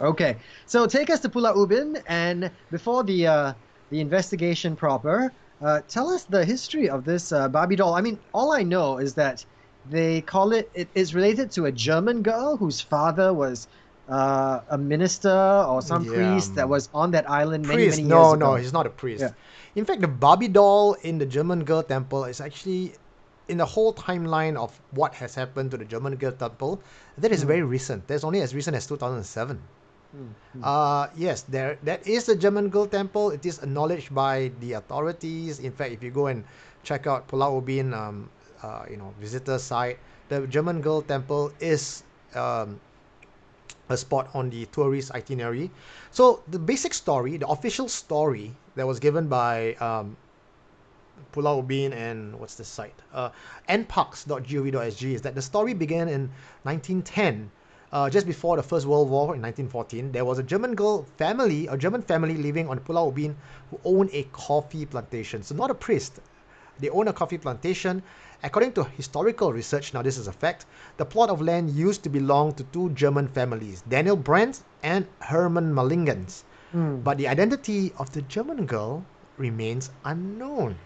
Okay, so take us to Pualu Ubin, and before the investigation proper, tell us the history of this Barbie doll. I mean, all I know is that they call it is related to a German girl whose father was a minister or some priest that was on that island many years ago. No, he's not a priest. Yeah. In fact, the Barbie doll in the German Girl Temple is actually in the whole timeline of what has happened to the German Girl Temple. That is very recent. That's only as recent as 2007. Yes, that is the German Girl Temple. It is acknowledged by the authorities. In fact, if you go and check out Pualu Ubin, visitor site, the German Girl Temple is a spot on the tourist itinerary. So the basic story, the official story that was given by Pualu Ubin and what's the site? nparks.gov.sg is that the story began in 1910. Just before the First World War in 1914, there was a German family living on Pualu Ubin who owned a coffee plantation. So not a priest. They own a coffee plantation. According to historical research, now this is a fact, the plot of land used to belong to two German families, Daniel Brandt and Hermann Mallingens. But the identity of the German girl remains unknown.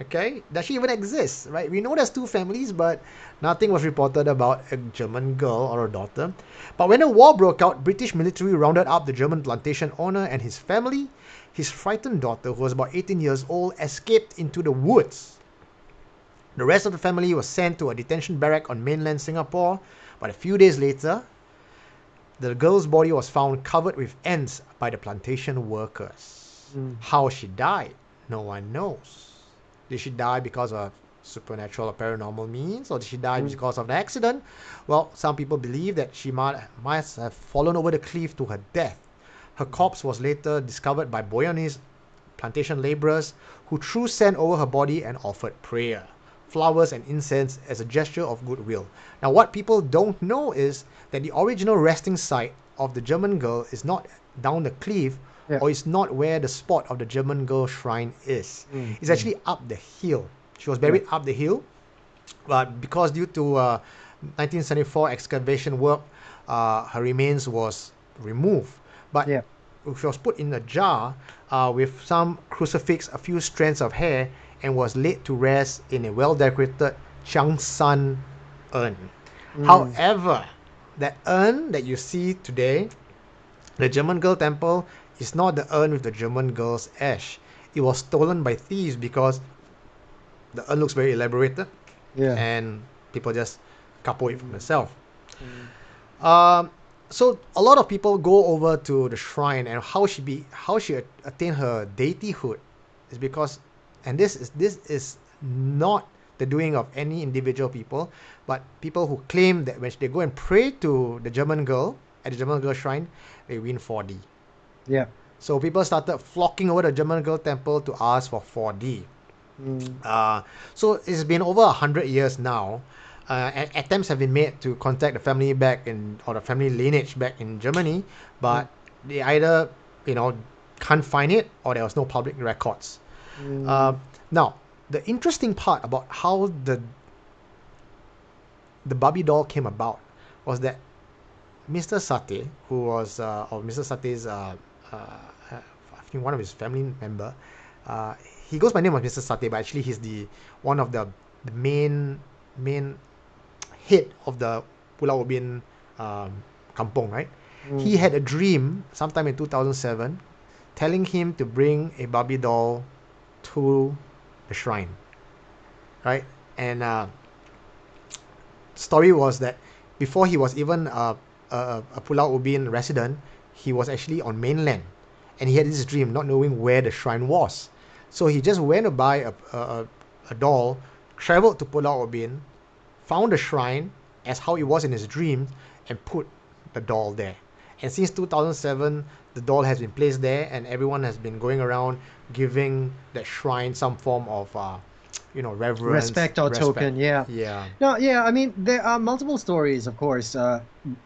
Okay, does she even exist, right? We know there's two families, but nothing was reported about a German girl or a daughter. But when the war broke out, British military rounded up the German plantation owner and his family. His frightened daughter, who was about 18 years old, escaped into the woods. The rest of the family was sent to a detention barrack on mainland Singapore, but a few days later, the girl's body was found covered with ants by the plantation workers. How she died, no one knows. Did she die because of supernatural or paranormal means, or did she die because of an accident? Well, some people believe that she might have fallen over the cliff to her death. Her corpse was later discovered by Boyanese plantation laborers who threw sand over her body and offered prayer, flowers and incense as a gesture of goodwill. Now, what people don't know is that the original resting site of the German girl is not down the cliff, or it's not where the spot of the German girl shrine is. It's actually up the hill. She was buried up the hill, but because due to 1974 excavation work, her remains was removed. But she was put in a jar with some crucifix, a few strands of hair, and was laid to rest in a well-decorated Changsan urn. However, that urn that you see today, the German Girl Temple, is not the urn with the German girl's ash. It was stolen by thieves because the urn looks very elaborated, and people just couple it from themselves. So a lot of people go over to the shrine, and how she attained her deityhood is because, and this is not the doing of any individual people, but people who claim that when they go and pray to the German girl at the German girl shrine, they win 4D. So people started flocking over the German Girl Temple to ask for 4D. So it's been over 100 years now. Attempts have been made to contact the family or the family lineage back in Germany, but they either can't find it, or there was no public records. Now, the interesting part about how the Barbie doll came about was that Mr. Sate, who was Mr. Sate's I think one of his family member, he goes by name of Mr. Sate, but actually he's one of the main head of the Pualu Ubin kampong, right? He had a dream sometime in 2007 telling him to bring a Barbie doll to the shrine, right? And story was that before he was even a Pualu Ubin resident, he was actually on mainland, and he had this dream not knowing where the shrine was. So he just went to buy a doll, traveled to Pualu Ubin, found the shrine as how it was in his dream, and put the doll there. And since 2007, the doll has been placed there, and everyone has been going around giving that shrine some form of reverence, respect. Token. No, I mean, there are multiple stories, of course.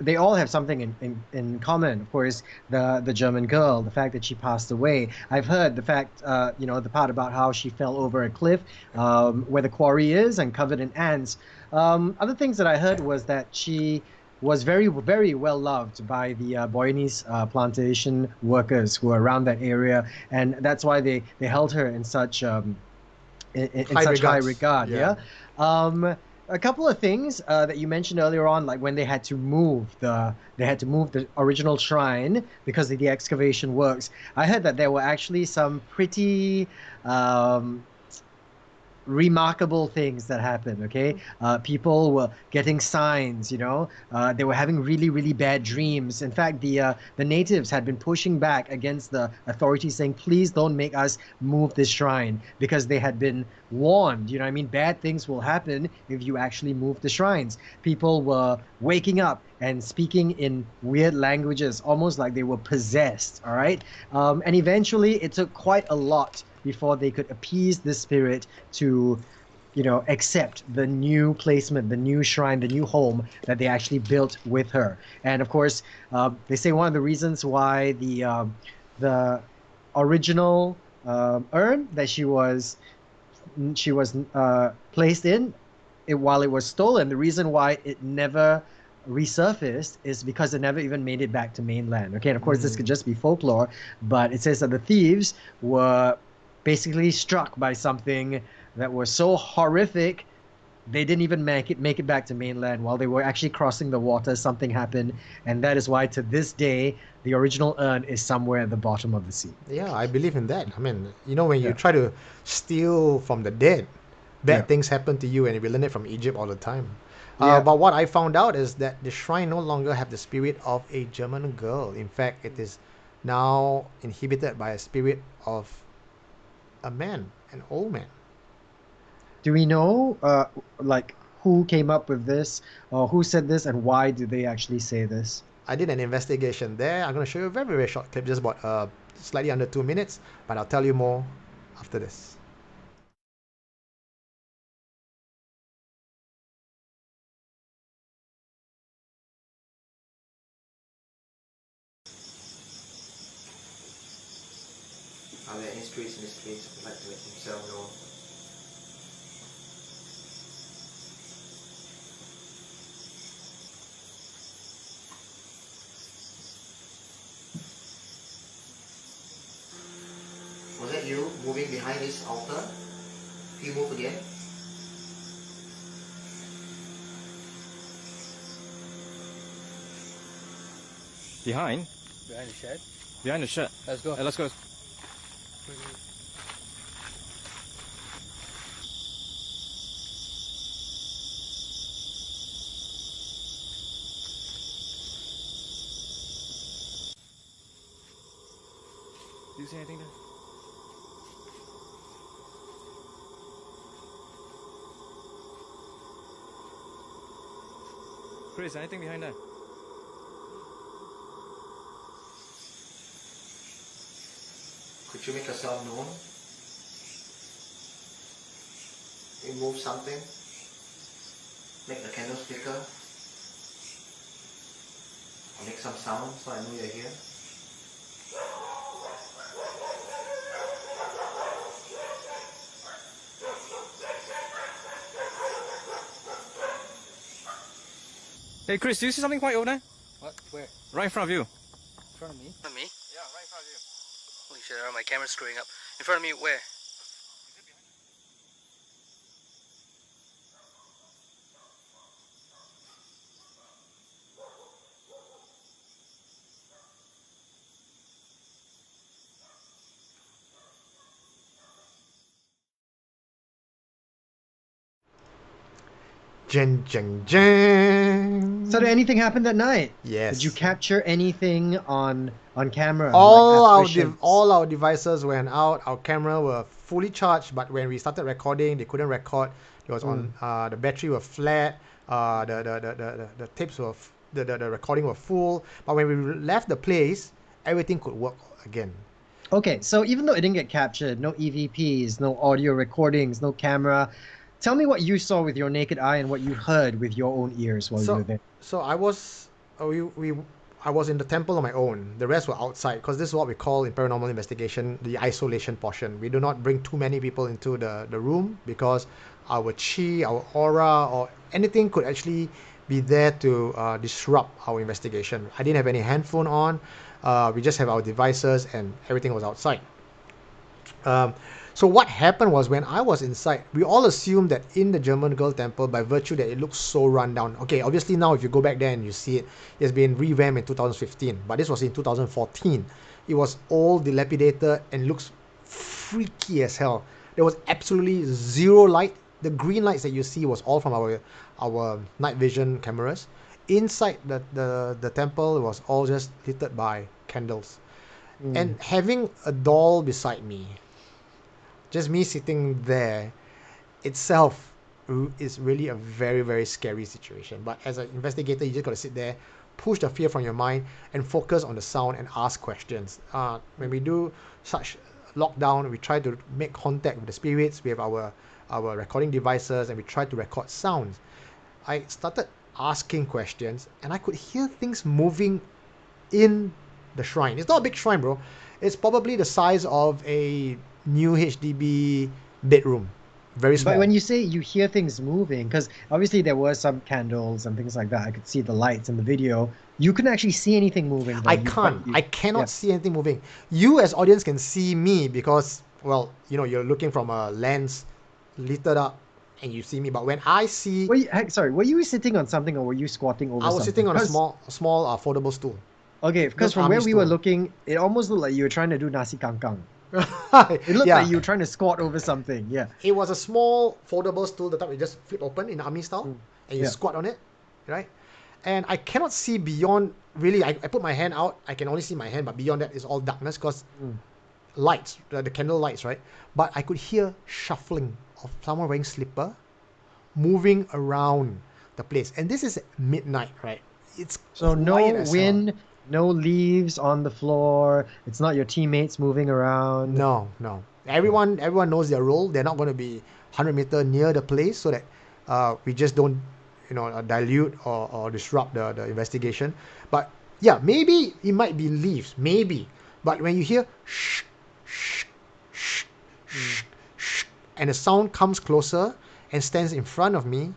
They all have something in common. Of course, the German girl, the fact that she passed away. I've heard the fact, the part about how she fell over a cliff where the quarry is and covered in ants. Other things that I heard was that she was very, very well loved by the Boyanese plantation workers who were around that area, and that's why they held her in such high regard. a couple of things that you mentioned earlier on, like when they had to move the original shrine because of the excavation works. I heard that there were actually some pretty um, remarkable things that happened. Okay, people were getting signs. They were having really, really bad dreams. In fact, the natives had been pushing back against the authorities, saying, "Please don't make us move this shrine," because they had been warned. You know, what I mean, bad things will happen if you actually move the shrines. People were waking up and speaking in weird languages, almost like they were possessed. All right, and eventually, it took quite a lot before they could appease the spirit to, accept the new placement, the new shrine, the new home that they actually built with her. And of course, they say one of the reasons why the original urn that she was placed in, while it was stolen, the reason why it never resurfaced is because it never even made it back to mainland. Okay, and of course this could just be folklore, but it says that the thieves were basically struck by something that was so horrific they didn't even make it back to mainland. While they were actually crossing the water, something happened, and that is why to this day the original urn is somewhere at the bottom of the sea. Yeah, I believe in that. I mean, when you Yeah. try to steal from the dead, bad Yeah. things happen to you, and we learn it from Egypt all the time. Yeah. But what I found out is that the shrine no longer have the spirit of a German girl. In fact, it is now inhabited by a spirit of a man, an old man. Do we know, like, who came up with this, or who said this, and why do they actually say this? I did an investigation there. I'm going to show you a very, very short clip, just about slightly under 2 minutes, but I'll tell you more after this. Are there any spirits in this place who would like to let themselves know? Was that you moving behind this altar? Can you move again? Behind? Behind the shed. Behind the shed. Let's go. Let's go. Do you see anything there? Chris, anything behind there? Could you make yourself known? Remove something? Make the candles flicker? Or make some sound so I know you're here? Hey Chris, do you see something white over there? What? Where? Right in front of you. In front of me? Yeah, right in front of you. Holy shit, my camera's screwing up. In front of me, where? Jen, jen, jen. So did anything happen that night? Yes. Did you capture anything on camera? all like our apparitions? all our devices went out. Our camera were fully charged, but when we started recording, they couldn't record. It was on the battery were flat. The tapes were the recording were full. But when we left the place, everything could work again. Okay, so even though it didn't get captured, no EVPs, no audio recordings, no camera, tell me what you saw with your naked eye and what you heard with your own ears while you were there. So I was I was in the temple on my own. The rest were outside because this is what we call in paranormal investigation the isolation portion. We do not bring too many people into the room because our chi, our aura, or anything could actually be there to disrupt our investigation. I didn't have any handphone on. We just have our devices and everything was outside. So what happened was when I was inside, we all assumed that in the German girl temple, by virtue that it looks so run down. Okay, obviously now if you go back there and you see it, it's been revamped in 2015, but this was in 2014. It was all dilapidated and looks freaky as hell. There was absolutely zero light. The green lights that you see was all from our night vision cameras. Inside the temple was all just lit by candles. And having a doll beside me, just me sitting there itself is really a very, very scary situation. But as an investigator, you just got to sit there, push the fear from your mind, and focus on the sound and ask questions. When we do such lockdown, we try to make contact with the spirits. We have our recording devices, and we try to record sounds. I started asking questions, and I could hear things moving in the shrine. It's not a big shrine, bro. It's probably the size of a new HDB bedroom. Very small. But when you say you hear things moving, because obviously there were some candles and things like that, I could see the lights in the video. You couldn't actually see anything moving. Though. I cannot see anything moving. You as audience can see me because, well, you're looking from a lens lit up and you see me. But when I see... Were you sitting on something or were you squatting over something? I was sitting on a small foldable stool. Okay, because from where we were looking, it almost looked like you were trying to do nasi kangkang. It looked like you were trying to squat over something. Yeah. It was a small foldable stool, the type you just flip open in army style, and you squat on it, right? And I cannot see beyond. Really, I put my hand out. I can only see my hand, but beyond that is all darkness because lights, the candle lights, right? But I could hear shuffling of someone wearing slipper, moving around the place. And this is midnight, right? It's so no wind. No leaves on the floor. It's not your teammates moving around. No. Everyone knows their role. They're not going to be 100 meters near the place so that we just don't, dilute or disrupt the investigation. But yeah, maybe it might be leaves, maybe. But when you hear shh, shh, shh, shh, shh, and the sound comes closer and stands in front of me,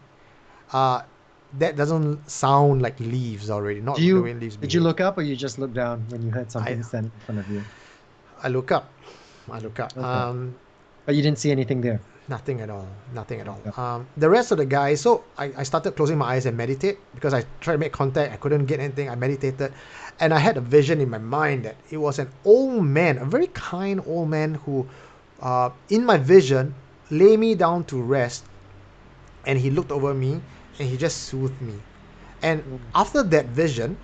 that doesn't sound like leaves already. Not the way leaves behave. Did you look up or you just look down when you heard something stand in front of you? I look up. Okay. But you didn't see anything there? Nothing at all. Okay. The rest of the guys, so I started closing my eyes and meditate because I tried to make contact. I couldn't get anything. I meditated. And I had a vision in my mind that it was an old man, a very kind old man who, in my vision, lay me down to rest. And he looked over me. And he just soothed me. And after that vision,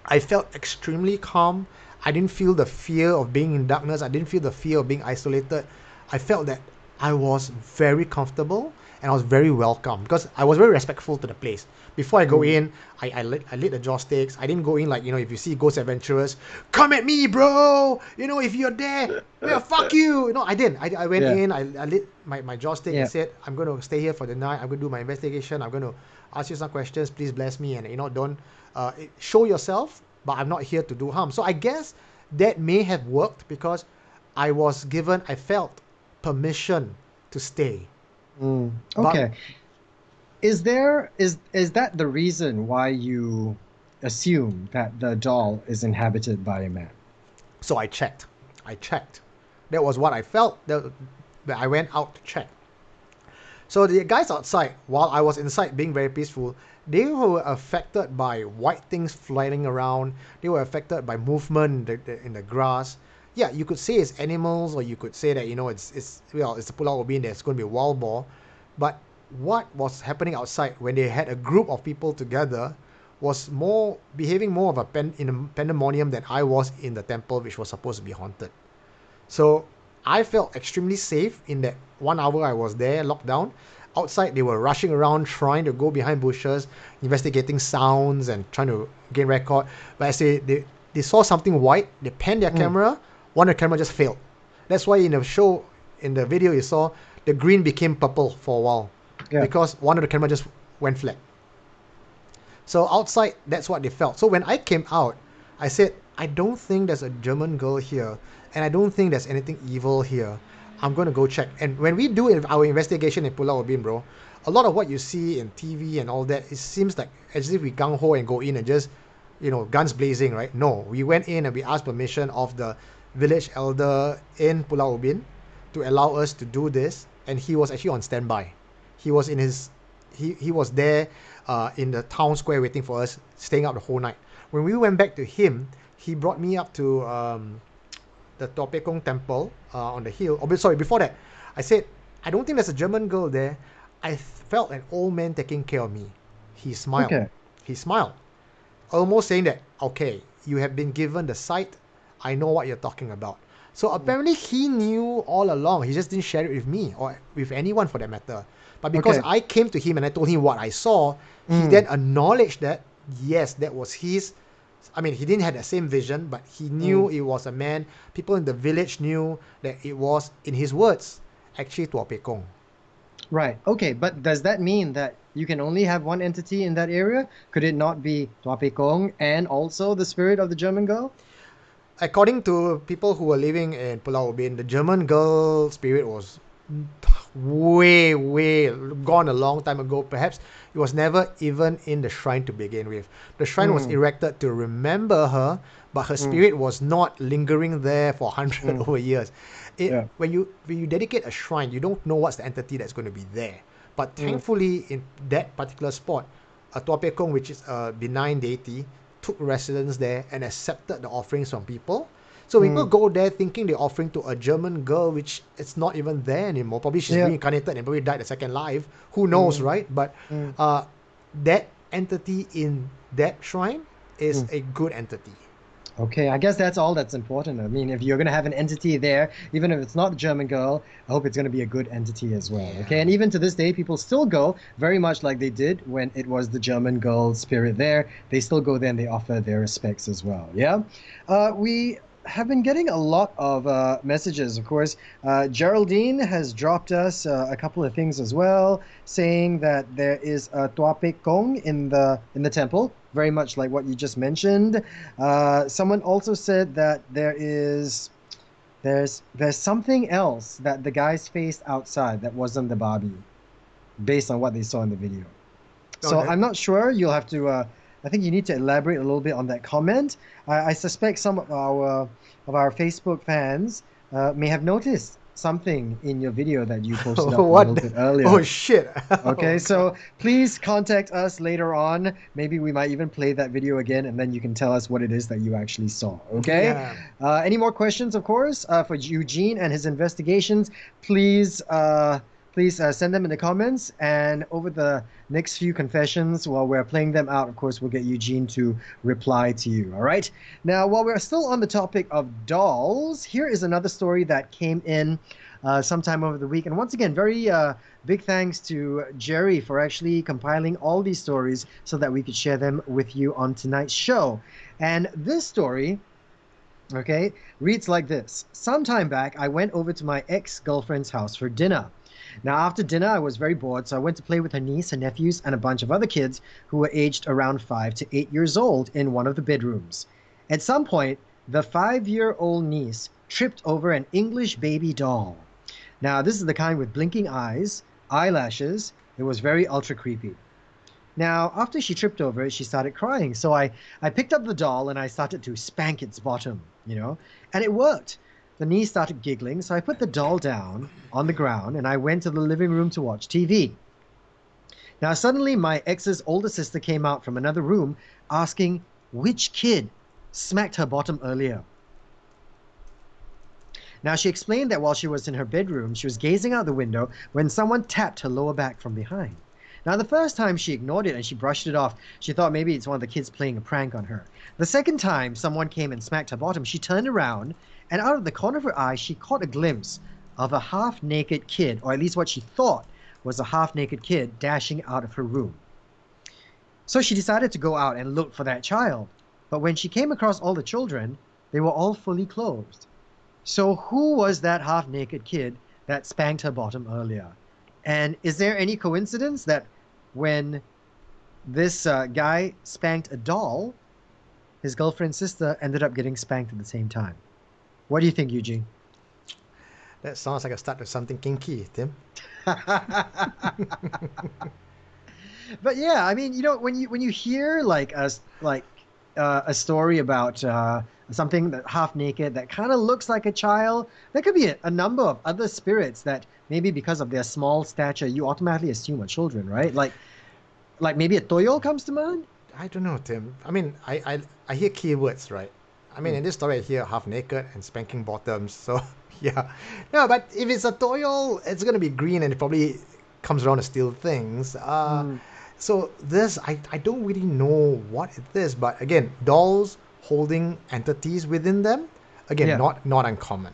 I felt extremely calm. I didn't feel the fear of being in darkness. I didn't feel the fear of being isolated. I felt that I was very comfortable and I was very welcome because I was very respectful to the place. Before I go in, I lit the joss sticks. I didn't go in like, if you see Ghost Adventurers, come at me, bro. If you're there, fuck you. I didn't. I went in, I lit my joss stick and said, I'm going to stay here for the night. I'm going to do my investigation. I'm going to ask you some questions. Please bless me. And, don't show yourself, but I'm not here to do harm. So I guess that may have worked because I felt permission to stay. Okay. But, is that the reason why you assume that the doll is inhabited by a man? So I checked. That was what I felt. That I went out to check. So the guys outside, while I was inside being very peaceful, they were affected by white things flying around. They were affected by movement in the grass. Yeah, you could say it's animals, or you could say that it's the Pualu Ubin. There's going to be a wild boar, but what was happening outside when they had a group of people together was behaving more of in a pandemonium than I was in the temple, which was supposed to be haunted. So I felt extremely safe in that 1 hour I was there, locked down. Outside, they were rushing around, trying to go behind bushes, investigating sounds and trying to gain record. But as they saw something white, they panned their camera. One of the camera just failed. That's why in the video you saw, the green became purple for a while. Yeah. Because one of the camera just went flat. So outside, that's what they felt. So when I came out, I said, I don't think there's a German girl here, and I don't think there's anything evil here. I'm going to go check. And when we do our investigation in Pualu Ubin, bro, a lot of what you see in TV and all that, it seems like as if we gung-ho and go in and just, guns blazing, right? No, we went in and we asked permission of the village elder in Pulau Ubin to allow us to do this, and he was actually on standby. He was in his he was there in the town square waiting for us, staying up the whole night. When we went back to him, he brought me up to the Tua Pek Kong temple on the hill. Oh, sorry, before that, I said, I don't think there's a German girl there. I felt an old man taking care of me. He smiled. Okay. He smiled, almost saying that, okay, you have been given the sight. I know what you're talking about. So apparently he knew all along. He just didn't share it with me or with anyone for that matter. But because Okay. I came to him and I told him what I saw, he then acknowledged that, yes, that was his. I mean, he didn't have the same vision, but he knew it was a man. People in the village knew that it was, in his words, actually Tua Pek Kong. Right. Okay, but does that mean that you can only have one entity in that area? Could it not be Tua Pek Kong and also the spirit of the German girl? According to people who were living in Pulau Ubin, the German girl spirit was way gone a long time ago. Perhaps it was never even in the shrine to begin with. The shrine was erected to remember her, but her spirit was not lingering there for 100 over years. When you dedicate a shrine, you don't know what's the entity that's going to be there. But thankfully, in that particular spot, a Tua Pek Kong, which is a benign deity, took residence there and accepted the offerings from people. So people go there thinking they're offering to a German girl, which it's not even there anymore. Probably she's reincarnated and probably died a second life. Who knows, right? But that entity in that shrine is a good entity. Okay, I guess that's all that's important. I mean, if you're going to have an entity there, even if it's not the German girl, I hope it's going to be a good entity as well. Okay, and even to this day, people still go very much like they did when it was the German girl spirit there. They still go there and they offer their respects as well. Yeah, we have been getting a lot of messages, of course. Geraldine has dropped us a couple of things as well, saying that there is a Tua Pek Kong in the temple, very much like what you just mentioned. Someone also said that there's something else that the guys faced outside that wasn't the Barbie, based on what they saw in the video. So Okay. I'm not sure. You'll have to. I think you need to elaborate a little bit on that comment. I suspect some of our Facebook fans may have noticed something in your video that you posted up a What? little bit earlier. Oh shit. Okay, so please contact us later on. Maybe we might even play that video again, and then you can tell us what it is that you actually saw. Okay. Yeah. Any more questions, of course, for Eugene and his investigations? Please send them in the comments, and over the next few confessions, while we're playing them out, of course, we'll get Eugene to reply to you. All right. Now, while we're still on the topic of dolls, here is another story that came in sometime over the week. And once again, very big thanks to Jerry for actually compiling all these stories so that we could share them with you on tonight's show. And this story, okay, reads like this. Some time back, I went over to my ex-girlfriend's house for dinner. Now, after dinner, I was very bored, so I went to play with her niece, her nephews, and a bunch of other kids who were aged around 5 to 8 years old in one of the bedrooms. At some point, the 5-year-old niece tripped over an English baby doll. Now, this is the kind with blinking eyes, eyelashes. It was very ultra creepy. Now, after she tripped over it, she started crying. So I picked up the doll and I started to spank its bottom, and it worked. The niece started giggling, so I put the doll down on the ground and I went to the living room to watch TV. Now, suddenly my ex's older sister came out from another room asking which kid smacked her bottom earlier. Now, she explained that while she was in her bedroom, she was gazing out the window when someone tapped her lower back from behind. Now, the first time she ignored it and she brushed it off. She thought maybe it's one of the kids playing a prank on her. The second time someone came and smacked her bottom, she turned around and out of the corner of her eye, she caught a glimpse of a half-naked kid, or at least what she thought was a half-naked kid, dashing out of her room. So she decided to go out and look for that child. But when she came across all the children, they were all fully clothed. So who was that half-naked kid that spanked her bottom earlier? And is there any coincidence that when this guy spanked a doll, his girlfriend's sister ended up getting spanked at the same time? What do you think, Eugene? That sounds like a start to something kinky, Tim. But yeah, I mean, when you hear like a story about something that half naked that kind of looks like a child. There could be a number of other spirits that maybe because of their small stature, you automatically assume are children, right? Like maybe a toyo comes to mind. I don't know, Tim. I mean, I hear keywords, right? I mean, in this story, I hear half naked and spanking bottoms. So, yeah. No, but if it's a toyo, it's going to be green and it probably comes around to steal things. So this, I don't really know what it is. But again, dolls holding entities within them, again, Yeah. not uncommon.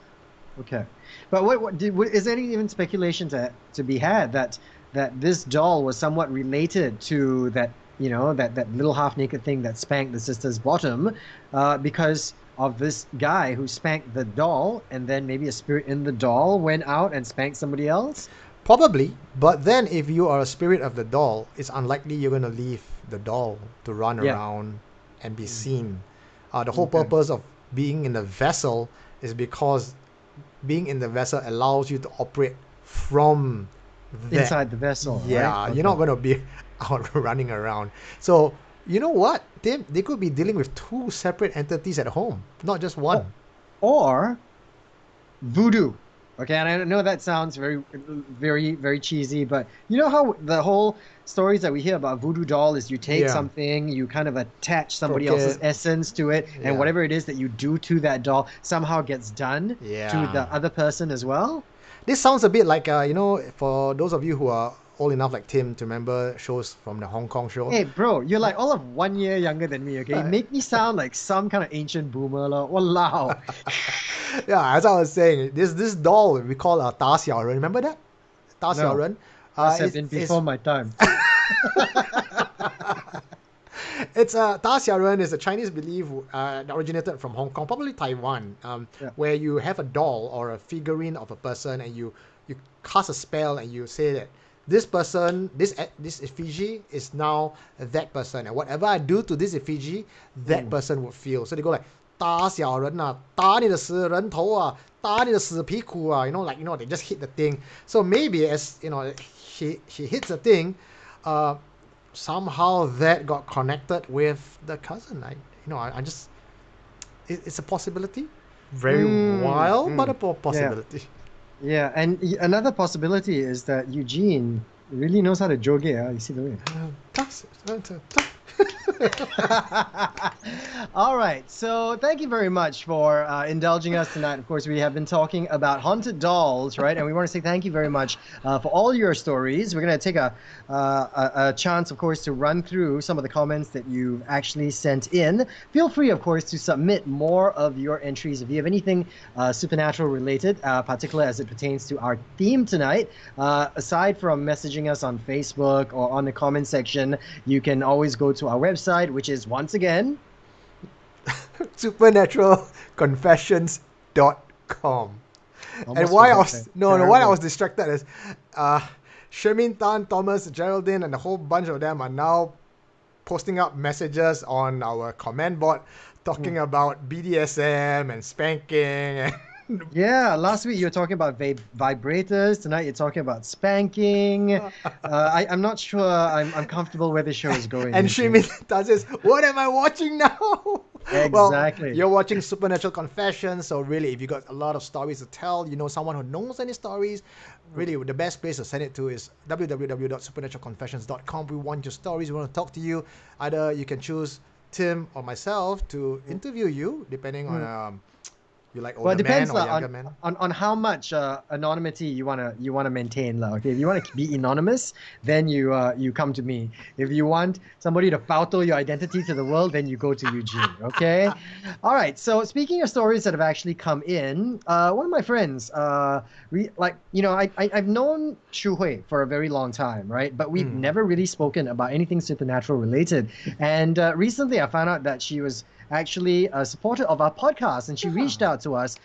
Okay, but is there any even speculation to be had that this doll was somewhat related to that, that little half naked thing that spanked the sister's bottom, because of this guy who spanked the doll, and then maybe a spirit in the doll went out and spanked somebody else? Probably, but then if you are a spirit of the doll, it's unlikely you're going to leave the doll to run Yeah. around and be seen. The whole Okay. purpose of being in the vessel is because being in the vessel allows you to operate from that. Inside the vessel, Yeah, right? you're not Okay. going to be out running around. So, you know what, Tim? They could be dealing with two separate entities at home, not just one. Or voodoo. Okay, and I know that sounds very, very, very cheesy, but you know how the whole stories that we hear about voodoo doll is you take Yeah. something, you kind of attach somebody Okay. else's essence to it, Yeah. and whatever it is that you do to that doll somehow gets done to Yeah. the other person as well. This sounds a bit like, for those of you who are old enough like Tim to remember shows from the Hong Kong show. Hey, bro, you're like all of 1 year younger than me, okay? You make me sound like some kind of ancient boomer, lah. Walao. Yeah, as I was saying, this doll we call Da Xiao Ren. Remember that? Da Xiao No. Ren? Must have been before my time. It's Da Xiao Ren is a Chinese belief that originated from Hong Kong, probably Taiwan, Yeah. where you have a doll or a figurine of a person and you cast a spell and you say that this person, this effigy is now that person, and whatever I do to this effigy, that person would feel. So they go like 打小人啊，打你的死人头啊，打你的死屁股啊, they just hit the thing. So maybe as she hits the thing, somehow that got connected with the cousin. I just it's a possibility, very wild, but a possibility. Yeah, and another possibility is that Eugene really knows how to joge. You see the way. All right, so thank you very much for indulging us tonight. Of course, we have been talking about haunted dolls, right? And we want to say thank you very much for all your stories. We're going to take a chance, of course, to run through some of the comments that you've actually sent in. Feel free, of course, to submit more of your entries if you have anything supernatural related, particularly as it pertains to our theme tonight. Aside from messaging us on Facebook or on the comment section, you can always go to our website, which is once again supernaturalconfessions.com. And why I was why I was distracted is Shermin Tan, Thomas, Geraldine, and a whole bunch of them are now posting up messages on our comment board talking about BDSM and spanking and Yeah, last week you were talking about vibrators. Tonight you're talking about spanking. I'm not sure I'm comfortable where the show is going. and Shermin Tan says, "What am I watching now?" Exactly. Well, you're watching Supernatural Confessions, so really, if you got a lot of stories to tell, someone who knows any stories, really, the best place to send it to is www.supernaturalconfessions.com. We want your stories. We want to talk to you. Either you can choose Tim or myself to interview you, depending on you like older Well, it depends man or younger man. on how much anonymity you wanna maintain, lah. Okay, if you want to be anonymous, then you come to me. If you want somebody to photo your identity to the world, then you go to Eugene. Okay, all right. So speaking of stories that have actually come in, one of my friends, I've known Shu Hui for a very long time, right? But we've never really spoken about anything supernatural related. And recently, I found out that she was actually a supporter of our podcast, and she reached out to us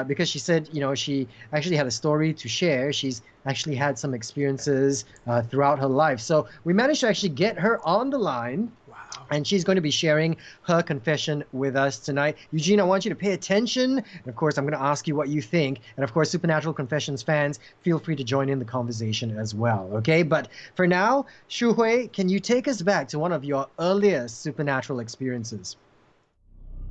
because she said, she actually had a story to share. She's actually had some experiences throughout her life. So we managed to actually get her on the line. Wow. And she's going to be sharing her confession with us tonight. Eugene, I want you to pay attention. And of course, I'm going to ask you what you think. And of course, Supernatural Confessions fans, feel free to join in the conversation as well. Okay, but for now, Shu Hui, can you take us back to one of your earliest supernatural experiences?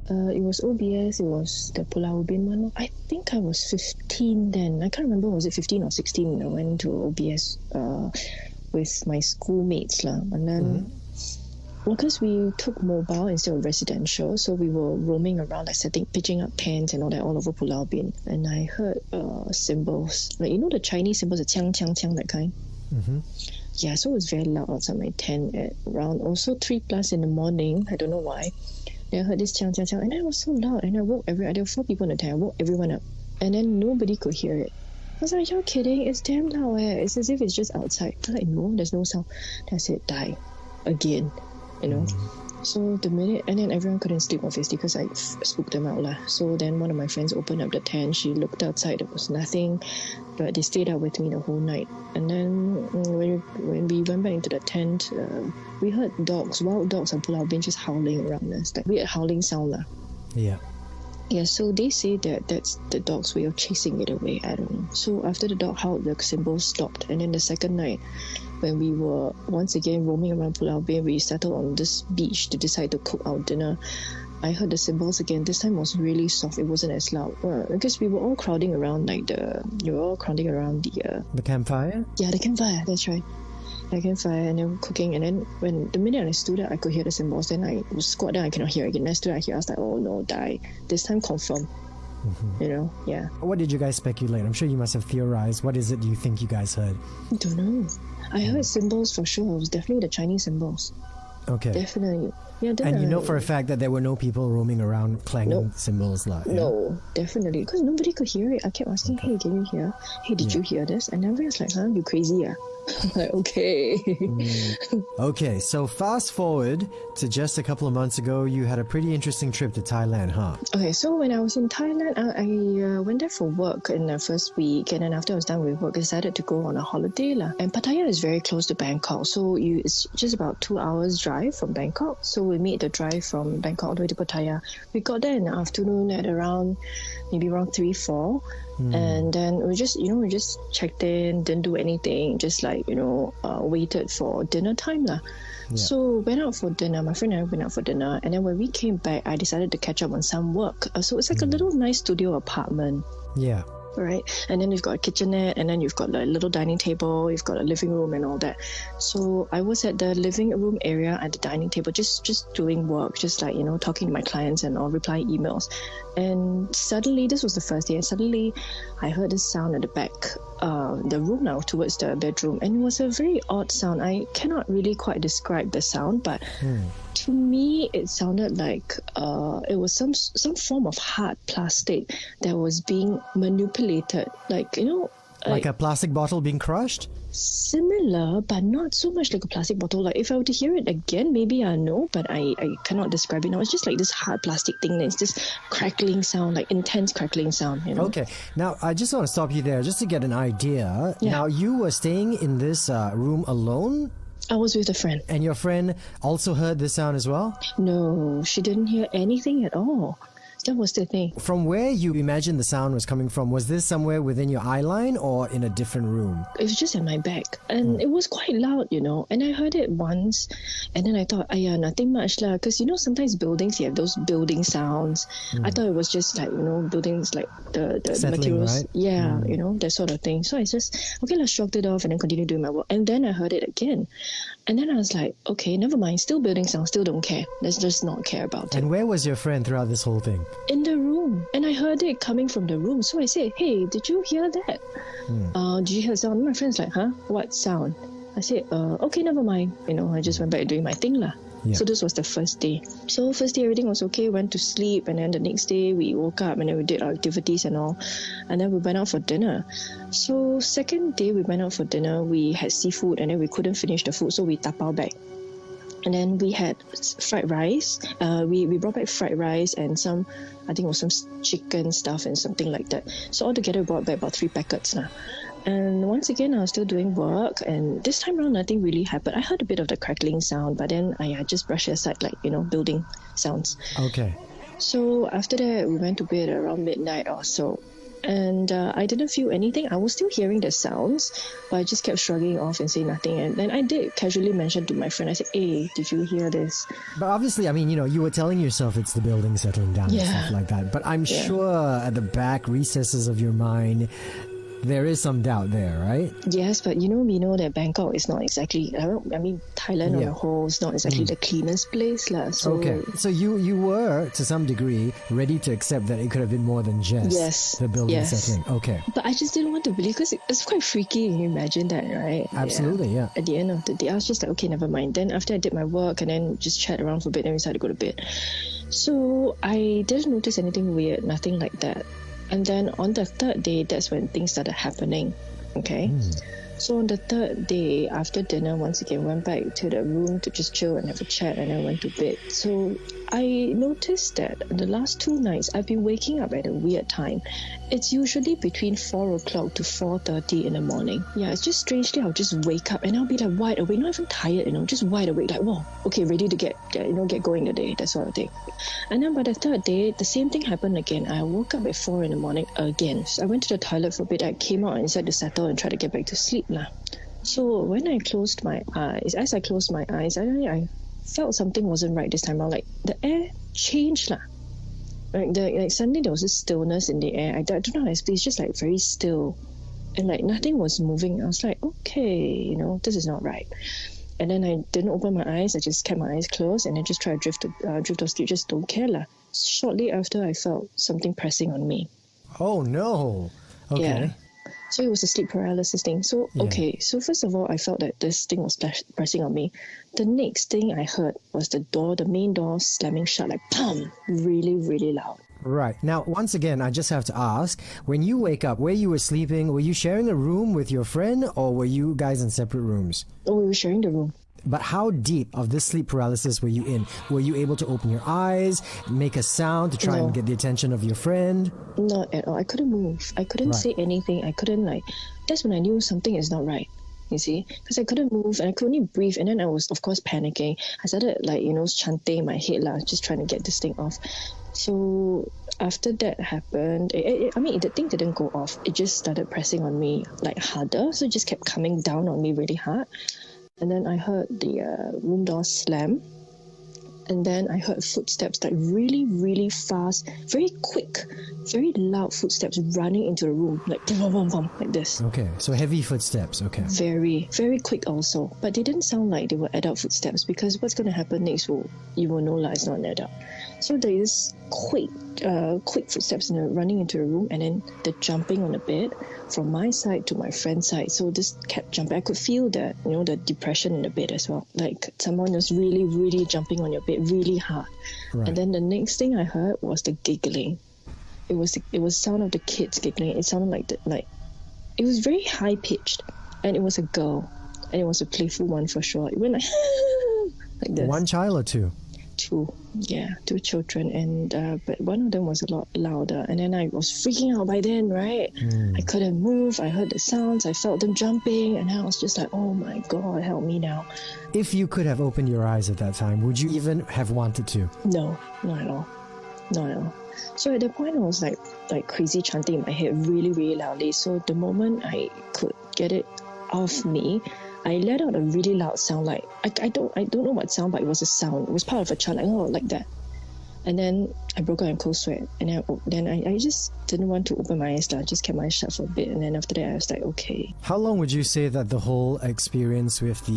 It was OBS, it was the Pualu Ubin one. I think I was 15 then. I can't remember, was it 15 or 16? I went to OBS with my schoolmates. And then, because we took mobile instead of residential, so we were roaming around, like pitching up tents and all that all over Pualu Ubin. And I heard symbols, like, you know the Chinese symbols, the chiang, chiang, chiang, that kind? Yeah, so it was very loud outside my tent at around also 3+ in the morning. I don't know why. Then I heard this chiang, chiang, chiang, and it was so loud. And I woke there were 4 people in the tent. I woke everyone up. And then nobody could hear it. I was like, you're kidding? It's damn loud. It's as if it's just outside. They're like, no, there's no sound. Then I said, die. Again. You know? So the minute, and then everyone couldn't sleep, obviously, because I spooked them out. So then one of my friends opened up the tent. She looked outside. There was nothing. But they stayed out with me the whole night. And then when we went back into the tent, we heard dogs, wild dogs on Pualu Ubin just howling around us. Like weird howling sound. Yeah. Yeah, so they say that that's the dog's way of chasing it away. I don't know. So after the dog howled, the symbols stopped. And then the second night, when we were once again roaming around Pualu Ubin, we settled on this beach to decide to cook our dinner. I heard the symbols again. This time was really soft. It wasn't as loud because we were all crowding around the campfire. Yeah, the campfire. That's right. The campfire, and then cooking. And then when the minute I stood up, I could hear the symbols. Then I was squat down. I cannot hear again. I stood up. I was like, oh no, die. This time confirm. You know, yeah. What did you guys speculate? I'm sure you must have theorized. What is it you think you guys heard? I don't know. I heard symbols for sure. It was definitely the Chinese symbols. Okay. Definitely. Yeah, and you know for a fact that there were no people roaming around clanging symbols like No, definitely. Because nobody could hear it. I kept asking, hey, can you hear? Hey, did you hear this? And everyone's like, huh? You crazy, yeah? I'm like, okay. Okay, so fast forward to just a couple of months ago, you had a pretty interesting trip to Thailand, huh? Okay, so when I was in Thailand, I went there for work in the first week, and then after I was done with work, I decided to go on a holiday. And Pattaya is very close to Bangkok, so it's just about 2 hours drive from Bangkok. So we made the drive from Bangkok all the way to Pattaya. We got there in the afternoon at around 3, 4. And then we just checked in, didn't do anything, just waited for dinner time. So went out for dinner. My friend and I went out for dinner. And then when we came back, I decided to catch up on some work. So it's like a little nice studio apartment. Yeah. Right, and then you've got a kitchenette, and then you've got a little dining table, you've got a living room and all that. So I was at the living room area at the dining table, just doing work, just talking to my clients and all, replying emails. And suddenly, this was the first day, and suddenly I heard this sound at the back, the room now towards the bedroom, and it was a very odd sound. I cannot really quite describe the sound, but to me it sounded like it was some form of hard plastic that was being manipulated, like a plastic bottle being crushed? Similar, but not so much like a plastic bottle. Like if I were to hear it again, maybe I know, but I cannot describe it now. It's just like this hard plastic thing. It's this crackling sound, like intense crackling sound. Okay, now I just want to stop you there just to get an idea. Yeah. Now you were staying in this room alone? I was with a friend. And your friend also heard this sound as well? No, she didn't hear anything at all. That was the thing. From where you imagine the sound was coming from, was this somewhere within your eye line or in a different room? It was just at my back. And it was quite loud, And I heard it once. And then I thought, nothing much lah. Because, sometimes buildings, you have those building sounds. I thought it was just like, buildings like the settling, materials. Right? Yeah, that sort of thing. So I just, let's shrugged it off and then continued doing my work. And then I heard it again. And then I was like, okay, never mind. Still building sound, still don't care. Let's just not care about it. And where was your friend throughout this whole thing? In the room. And I heard it coming from the room. So I said, hey, did you hear that? Did you hear the sound? My friend's like, huh? What sound? I said, okay, never mind. I just went back doing my thing lah. Yeah. So this was the first day. So first day everything was okay, went to sleep, and then the next day we woke up and then we did our activities and all. And then we went out for dinner. So second day we went out for dinner, we had seafood and then we couldn't finish the food, so we tapao back. And then we had fried rice. We brought back fried rice and some, I think it was some chicken stuff and something like that. So altogether we brought back about 3 packets now. And once again, I was still doing work, and this time around, nothing really happened. I heard a bit of the crackling sound, but then I just brushed it aside, building sounds. Okay. So after that, we went to bed around midnight or so. And I didn't feel anything. I was still hearing the sounds, but I just kept shrugging off and saying nothing. And then I did casually mention to my friend, I said, hey, did you hear this? But obviously, I mean, you were telling yourself it's the building settling down and Yeah. stuff like that. But I'm sure at the back recesses of your mind, there is some doubt there, right? Yes, but we know that Bangkok is not exactly, Thailand on Yeah. the whole is not exactly the cleanest place. So Okay, so you were, to some degree, ready to accept that it could have been more than just Yes, the building yes. settling. Okay, But I just didn't want to believe because it's quite freaky. Can you imagine that, right? absolutely, yeah. At the end of the day, I was just like, okay, never mind. Then after I did my work and then just chat around for a bit, then we decided to go to bed. So I didn't notice anything weird, nothing like that. And then on the third day, that's when things started happening. Okay. So on the third day, after dinner, once again, went back to the room to just chill and have a chat, and then went to bed. So I noticed that the last 2 nights, I've been waking up at a weird time. It's usually between 4 o'clock to 4:30 in the morning. Yeah, it's just strangely, I'll just wake up and I'll be like wide awake, not even tired, just wide awake, like, whoa, okay, ready to get going the day, that sort of thing. And then by the third day, the same thing happened again. I woke up at 4 in the morning again. So I went to the toilet for a bit. I came out inside to settle and try to get back to sleep lah. So when I closed my eyes, I felt something wasn't right this time around. Like the air changed lah. Like suddenly there was this stillness in the air. I don't know how to explain. It's just like very still, and like nothing was moving. I was like, okay, this is not right. And then I didn't open my eyes. I just kept my eyes closed and then just tried to drift off sleep. Just don't care lah. Shortly after, I felt something pressing on me. Oh no. Okay. Yeah. So it was a sleep paralysis thing. So, okay. So first of all, I felt that this thing was pressing on me. The next thing I heard was the main door slamming shut, like, pam, really, really loud. Right. Now, once again, I just have to ask, when you wake up, where you were sleeping, were you sharing a room with your friend or were you guys in separate rooms? Oh, we were sharing the room. But how deep of this sleep paralysis were you in? Were you able to open your eyes, make a sound to try and get the attention of your friend? Not at all. I couldn't move. I couldn't say anything. I couldn't that's when I knew something is not right. You see? Because I couldn't move and I could only breathe. And then I was, of course, panicking. I started chanting in my head lah, just trying to get this thing off. So after that happened, the thing didn't go off. It just started pressing on me like harder. So it just kept coming down on me really hard. And then I heard the room door slam. And then I heard footsteps like really, really fast, very quick, very loud footsteps running into the room, like boom, boom, boom, like this. Okay, so heavy footsteps, okay. Very, very quick also. But they didn't sound like they were adult footsteps because what's going to happen next, you will know it's not an adult. So there is quick footsteps running into the room, and then the jumping on the bed from my side to my friend's side. So this kept jumping. I could feel the depression in the bed as well. Like someone was really, really jumping on your bed really hard. Right. And then the next thing I heard was the giggling. It was sound of the kids giggling. It sounded like it was very high pitched, and it was a girl, and it was a playful one for sure. It went like this. One child or two? Two children, and but one of them was a lot louder, and then I was freaking out by then, right? I couldn't move. I heard the sounds, I felt them jumping, and I was just like, oh my god, help me now. If you could have opened your eyes at that time, would you even have wanted to? No, not at all. So at that point I was like crazy chanting in my head really, really loudly. So the moment I could get it off me, I let out a really loud sound, like I don't know what sound, but it was a sound. It was part of a chant, like that. And then I broke out in cold sweat, and then I just didn't want to open my eyes. I just kept my eyes shut for a bit, and then after that I was like, okay. How long would you say that the whole experience with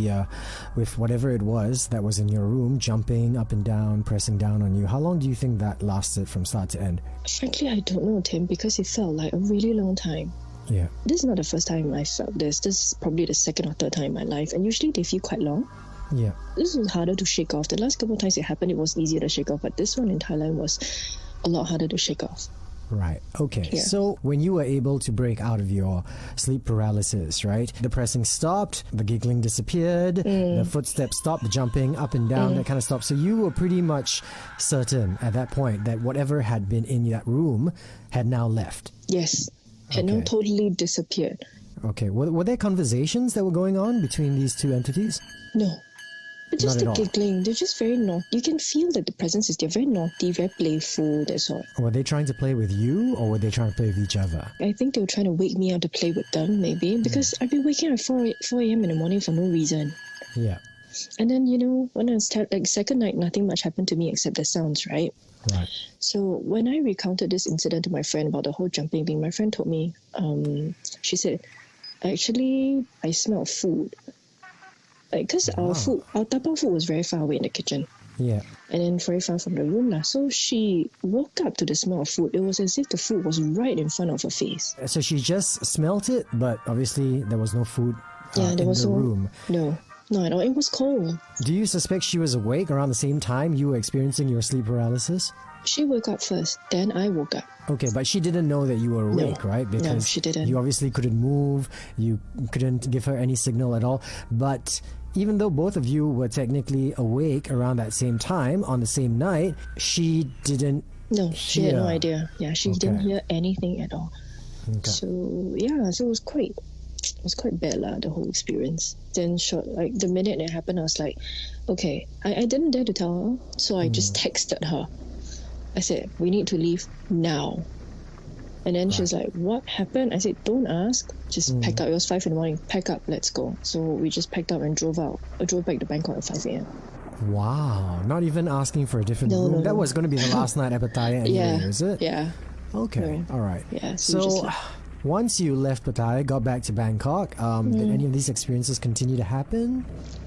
with whatever it was that was in your room, jumping up and down, pressing down on you, how long do you think that lasted from start to end? Frankly, I don't know, Tim, because it felt like a really long time. Yeah. This is not the first time I felt this. This is probably the second or third time in my life, and usually they feel quite long. Yeah. This was harder to shake off. The last couple of times it happened, it was easier to shake off, but this one in Thailand was a lot harder to shake off. Right. Okay. Yeah. So when you were able to break out of your sleep paralysis, right? The pressing stopped, the giggling disappeared, the footsteps stopped, the jumping up and down, that kind of stopped. So you were pretty much certain at that point that whatever had been in that room had now left. Yes. Had now totally disappeared. Okay. Were there conversations that were going on between these two entities? No. But just Not the at all. giggling, they're just very naughty. You can feel that the presence is there, very naughty, very playful, that's all. Were they trying to play with you, or were they trying to play with each other? I think they were trying to wake me up to play with them, maybe, because I've been waking up at 4 a.m. in the morning for no reason. Yeah. And then, when I was second night, nothing much happened to me except the sounds, right? Right. So when I recounted this incident to my friend about the whole jumping thing, my friend told me, she said, actually, I smelled food. Because our tapao food was very far away in the kitchen. Yeah. And then very far from the room. So she woke up to the smell of food. It was as if the food was right in front of her face. So she just smelt it, but obviously there was no food There in was the room. No, not at all. It was cold. Do you suspect she was awake around the same time you were experiencing your sleep paralysis? She woke up first, then I woke up. Okay, but she didn't know that you were awake, right? No, she didn't. You obviously couldn't move, you couldn't give her any signal at all. But even though both of you were technically awake around that same time, on the same night, she didn't No, she had no hear. idea. Yeah, she didn't hear anything at all. Okay. So it was quite bad lah, the whole experience. Then the minute it happened, I was like, okay, I didn't dare to tell her, so I just texted her. I said, we need to leave now. And then she's like, what happened? I said, don't ask, just pack up. It was 5 in the morning. Pack up, let's go. So we just packed up and drove back to Bangkok at 5 a.m. Wow, not even asking for a different room. No. That was going to be the last night at Pattaya anyway, is it? Yeah. Okay, all right. Yeah, so we just left. Once you left Pattaya, got back to Bangkok, did any of these experiences continue to happen?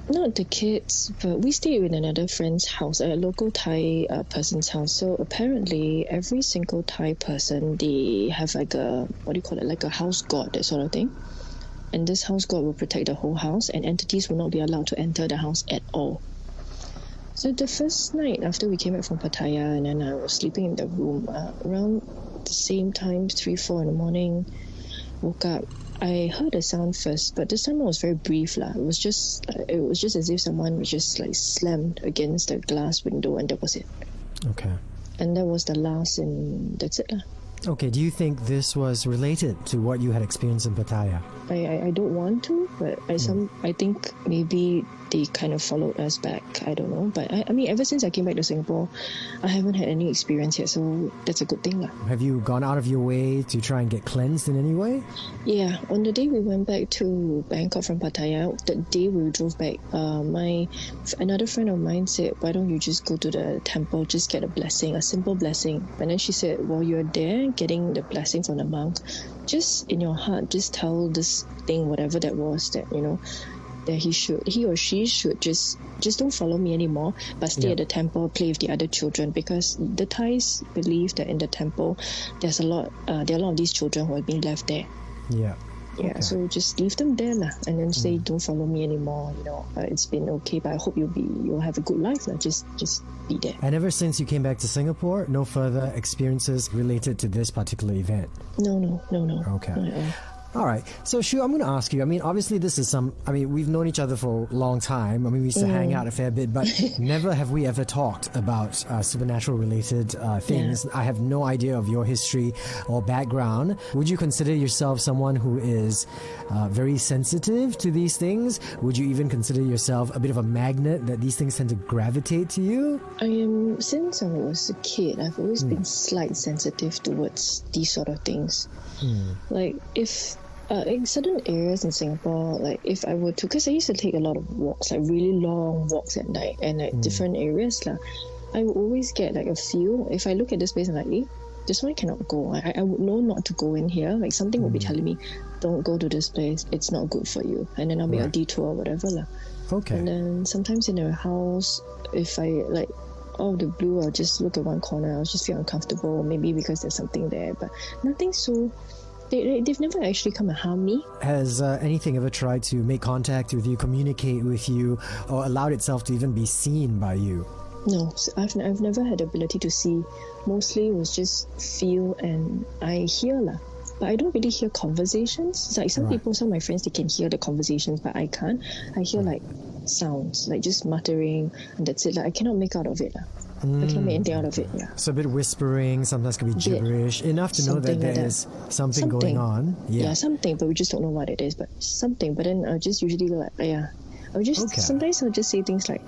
Not the kids, but we stayed with another friend's house, a local Thai person's house. So apparently, every single Thai person, they have like a house god, that sort of thing. And this house god will protect the whole house, and entities will not be allowed to enter the house at all. So the first night after we came back from Pattaya, and then I was sleeping in the room around the same time, 3, 4 in the morning, woke up. I heard a sound first, but this time it was very brief lah. It was just as if someone just like slammed against the glass window, and that was it. Okay. And that was the last, and that's it lah. Okay, do you think this was related to what you had experienced in Pattaya? I don't want to, but I think maybe they kind of followed us back. I don't know, but I mean, ever since I came back to Singapore, I haven't had any experience yet, so that's a good thing lah. Have you gone out of your way to try and get cleansed in any way? Yeah, on the day we went back to Bangkok from Pattaya, the day we drove back, another friend of mine said, why don't you just go to the temple, just get a blessing, a simple blessing. And then she said, while you're there getting the blessing from the monk, just in your heart, just tell this thing, whatever that was, that that he or she should just don't follow me anymore, but stay at the temple, play with the other children, because the Thais believe that in the temple there are a lot of these children who are being left there. Yeah. Yeah, so just leave them there lah, and then say don't follow me anymore. It's been okay, but I hope you'll have a good life lah. Just be there. And ever since you came back to Singapore, no further experiences related to this particular event? No. Okay. Not at all. All right. So, Shu, I'm going to ask you. I mean, obviously, we've known each other for a long time. I mean, we used to hang out a fair bit, but never have we ever talked about supernatural-related things. Yeah. I have no idea of your history or background. Would you consider yourself someone who is very sensitive to these things? Would you even consider yourself a bit of a magnet that these things tend to gravitate to you? I am, since I was a kid, I've always been slight sensitive towards these sort of things. Like, if in certain areas in Singapore, like if I were to, because I used to take a lot of walks, like really long walks at night, and at different areas lah, I would always get like a feel. If I look at this place, I'm like, this one cannot go. I would know not to go in here. Like something will be telling me, don't go to this place. It's not good for you. And then I'll make a detour or whatever lah. Okay. And then sometimes in a house, if I like, out of the blue, I'll just look at one corner. I'll just feel uncomfortable, maybe because there's something there, but nothing so. They've never actually come and harm me. Has anything ever tried to make contact with you, communicate with you, or allowed itself to even be seen by you? No, I've never had the ability to see. Mostly it was just feel and I hear lah. But I don't really hear conversations. It's like some people, some of my friends, they can hear the conversations, but I can't. I hear like sounds, like just muttering, and that's it. Like I cannot make out of it lah. I can't make anything out of it. Yeah. So a bit whispering, sometimes can be gibberish, enough to know that there is something going on. Yeah, something, but we just don't know what it is. But something. But then I just usually like, Sometimes I'll just say things like,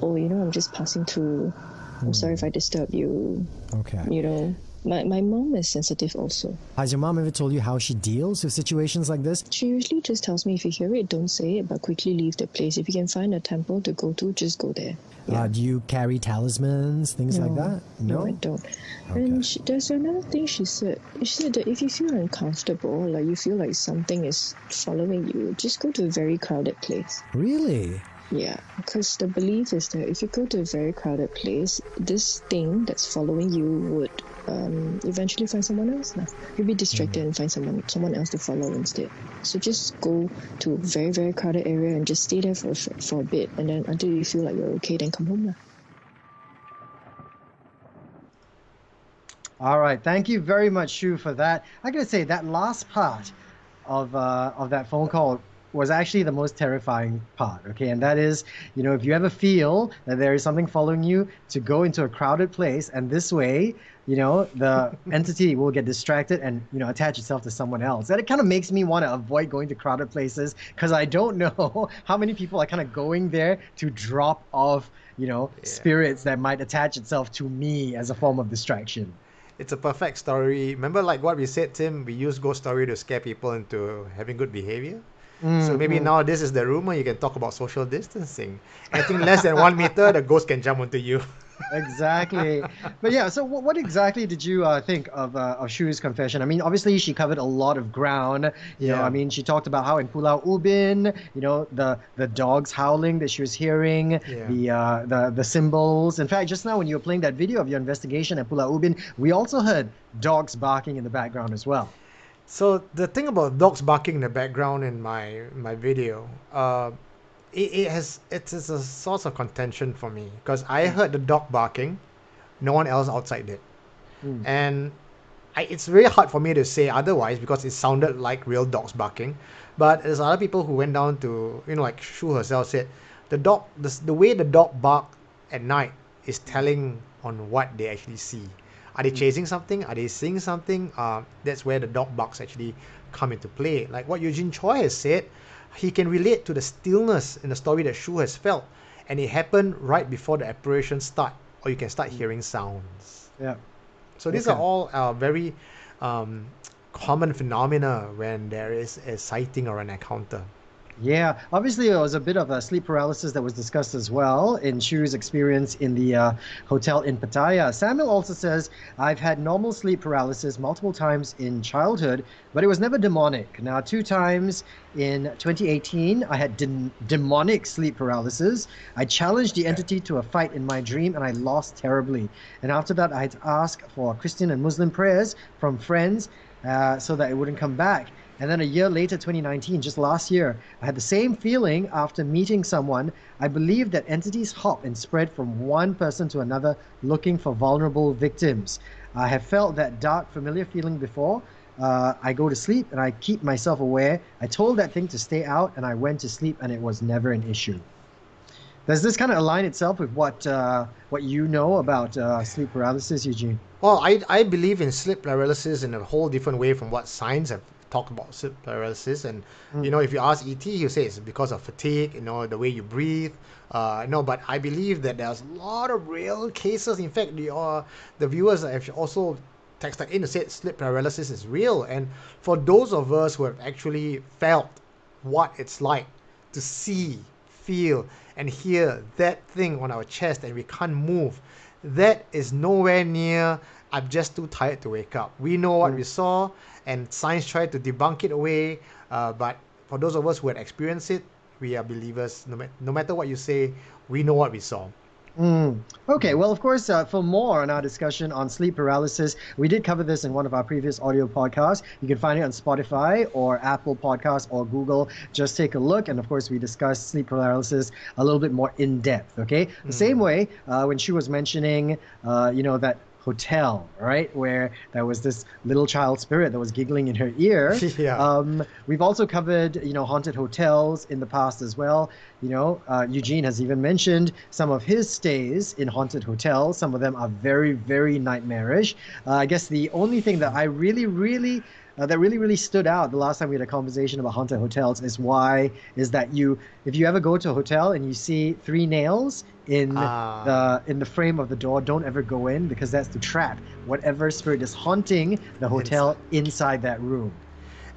oh, I'm just passing through. I'm sorry if I disturb you. Okay. My mom is sensitive also. Has your mom ever told you how she deals with situations like this? She usually just tells me, if you hear it, don't say it, but quickly leave the place. If you can find a temple to go to, just go there. Yeah. Do you carry talismans, things like that? No, I don't. Okay. And there's another thing she said. She said that if you feel uncomfortable, like you feel like something is following you, just go to a very crowded place. Really? Yeah, because the belief is that if you go to a very crowded place, this thing that's following you would eventually find someone else. You'll be distracted and find someone else to follow instead. So just go to a very, very crowded area and just stay there for a bit, and then until you feel like you're okay, then come home. All right, thank you very much, Shu, for that. I gotta say that last part of that phone call was actually the most terrifying part, okay? And that is, if you ever feel that there is something following you, to go into a crowded place, and this way, the entity will get distracted and, attach itself to someone else. And it kind of makes me want to avoid going to crowded places, because I don't know how many people are kind of going there to drop off, spirits that might attach itself to me as a form of distraction. It's a perfect story. Remember, like what we said, Tim, we use ghost story to scare people into having good behavior. So maybe now this is the room where you can talk about social distancing. Anything less than 1 meter, the ghost can jump onto you. Exactly. But yeah, so what exactly did you think of Shu's confession? I mean, obviously she covered a lot of ground. You know, I mean, she talked about how in Pualu Ubin, the dogs howling that she was hearing, the symbols. In fact, just now when you were playing that video of your investigation at Pualu Ubin, we also heard dogs barking in the background as well. So the thing about dogs barking in the background in my video, it's a source of contention for me, because I heard the dog barking, no one else outside did, and it's very hard for me to say otherwise because it sounded like real dogs barking. But there's other people who went down to, like Shu herself said, the way the dog barked at night is telling on what they actually see. Are they chasing something? Are they seeing something? That's where the dog barks actually come into play. Like what Eugene Tay has said, he can relate to the stillness in the story that Shu has felt, and it happened right before the apparition start, or you can start hearing sounds. Yeah. So these are all very common phenomena when there is a sighting or an encounter. Yeah, obviously it was a bit of a sleep paralysis that was discussed as well in Shu's experience in the hotel in Pattaya. Samuel also says, I've had normal sleep paralysis multiple times in childhood, but it was never demonic. Now, 2 times in 2018, I had demonic sleep paralysis. I challenged the entity to a fight in my dream, and I lost terribly. And after that, I had to ask for Christian and Muslim prayers from friends so that it wouldn't come back. And then a year later, 2019, just last year, I had the same feeling after meeting someone. I believe that entities hop and spread from one person to another looking for vulnerable victims. I have felt that dark, familiar feeling before. I go to sleep and I keep myself aware. I told that thing to stay out and I went to sleep and it was never an issue. Does this kind of align itself with what you know about sleep paralysis, Eugene? Well, I believe in sleep paralysis in a whole different way from what science have talked about sleep paralysis. And if you ask ET, he'll say it's because of fatigue, the way you breathe. But I believe that there's a lot of real cases. In fact, the viewers have also texted in to say sleep paralysis is real. And for those of us who have actually felt what it's like to see, feel, and hear that thing on our chest and we can't move, that is nowhere near I'm just too tired to wake up. We know what we saw, and science tried to debunk it away. But for those of us who had experienced it, we are believers. No matter what you say, we know what we saw. Okay, well, of course, for more on our discussion on sleep paralysis, we did cover this in one of our previous audio podcasts. You can find it on Spotify or Apple Podcasts or Google. Just take a look. And of course, we discussed sleep paralysis a little bit more in depth. Okay, the same way when she was mentioning, that hotel, right, where there was this little child spirit that was giggling in her ear. We've also covered haunted hotels in the past as well. Eugene has even mentioned some of his stays in haunted hotels. Some of them are very, very nightmarish. I guess the only thing that I really that really, really stood out the last time we had a conversation about haunted hotels is that if you ever go to a hotel and you see three nails in the frame of the door, don't ever go in, because that's to trap whatever spirit is haunting the hotel inside that room.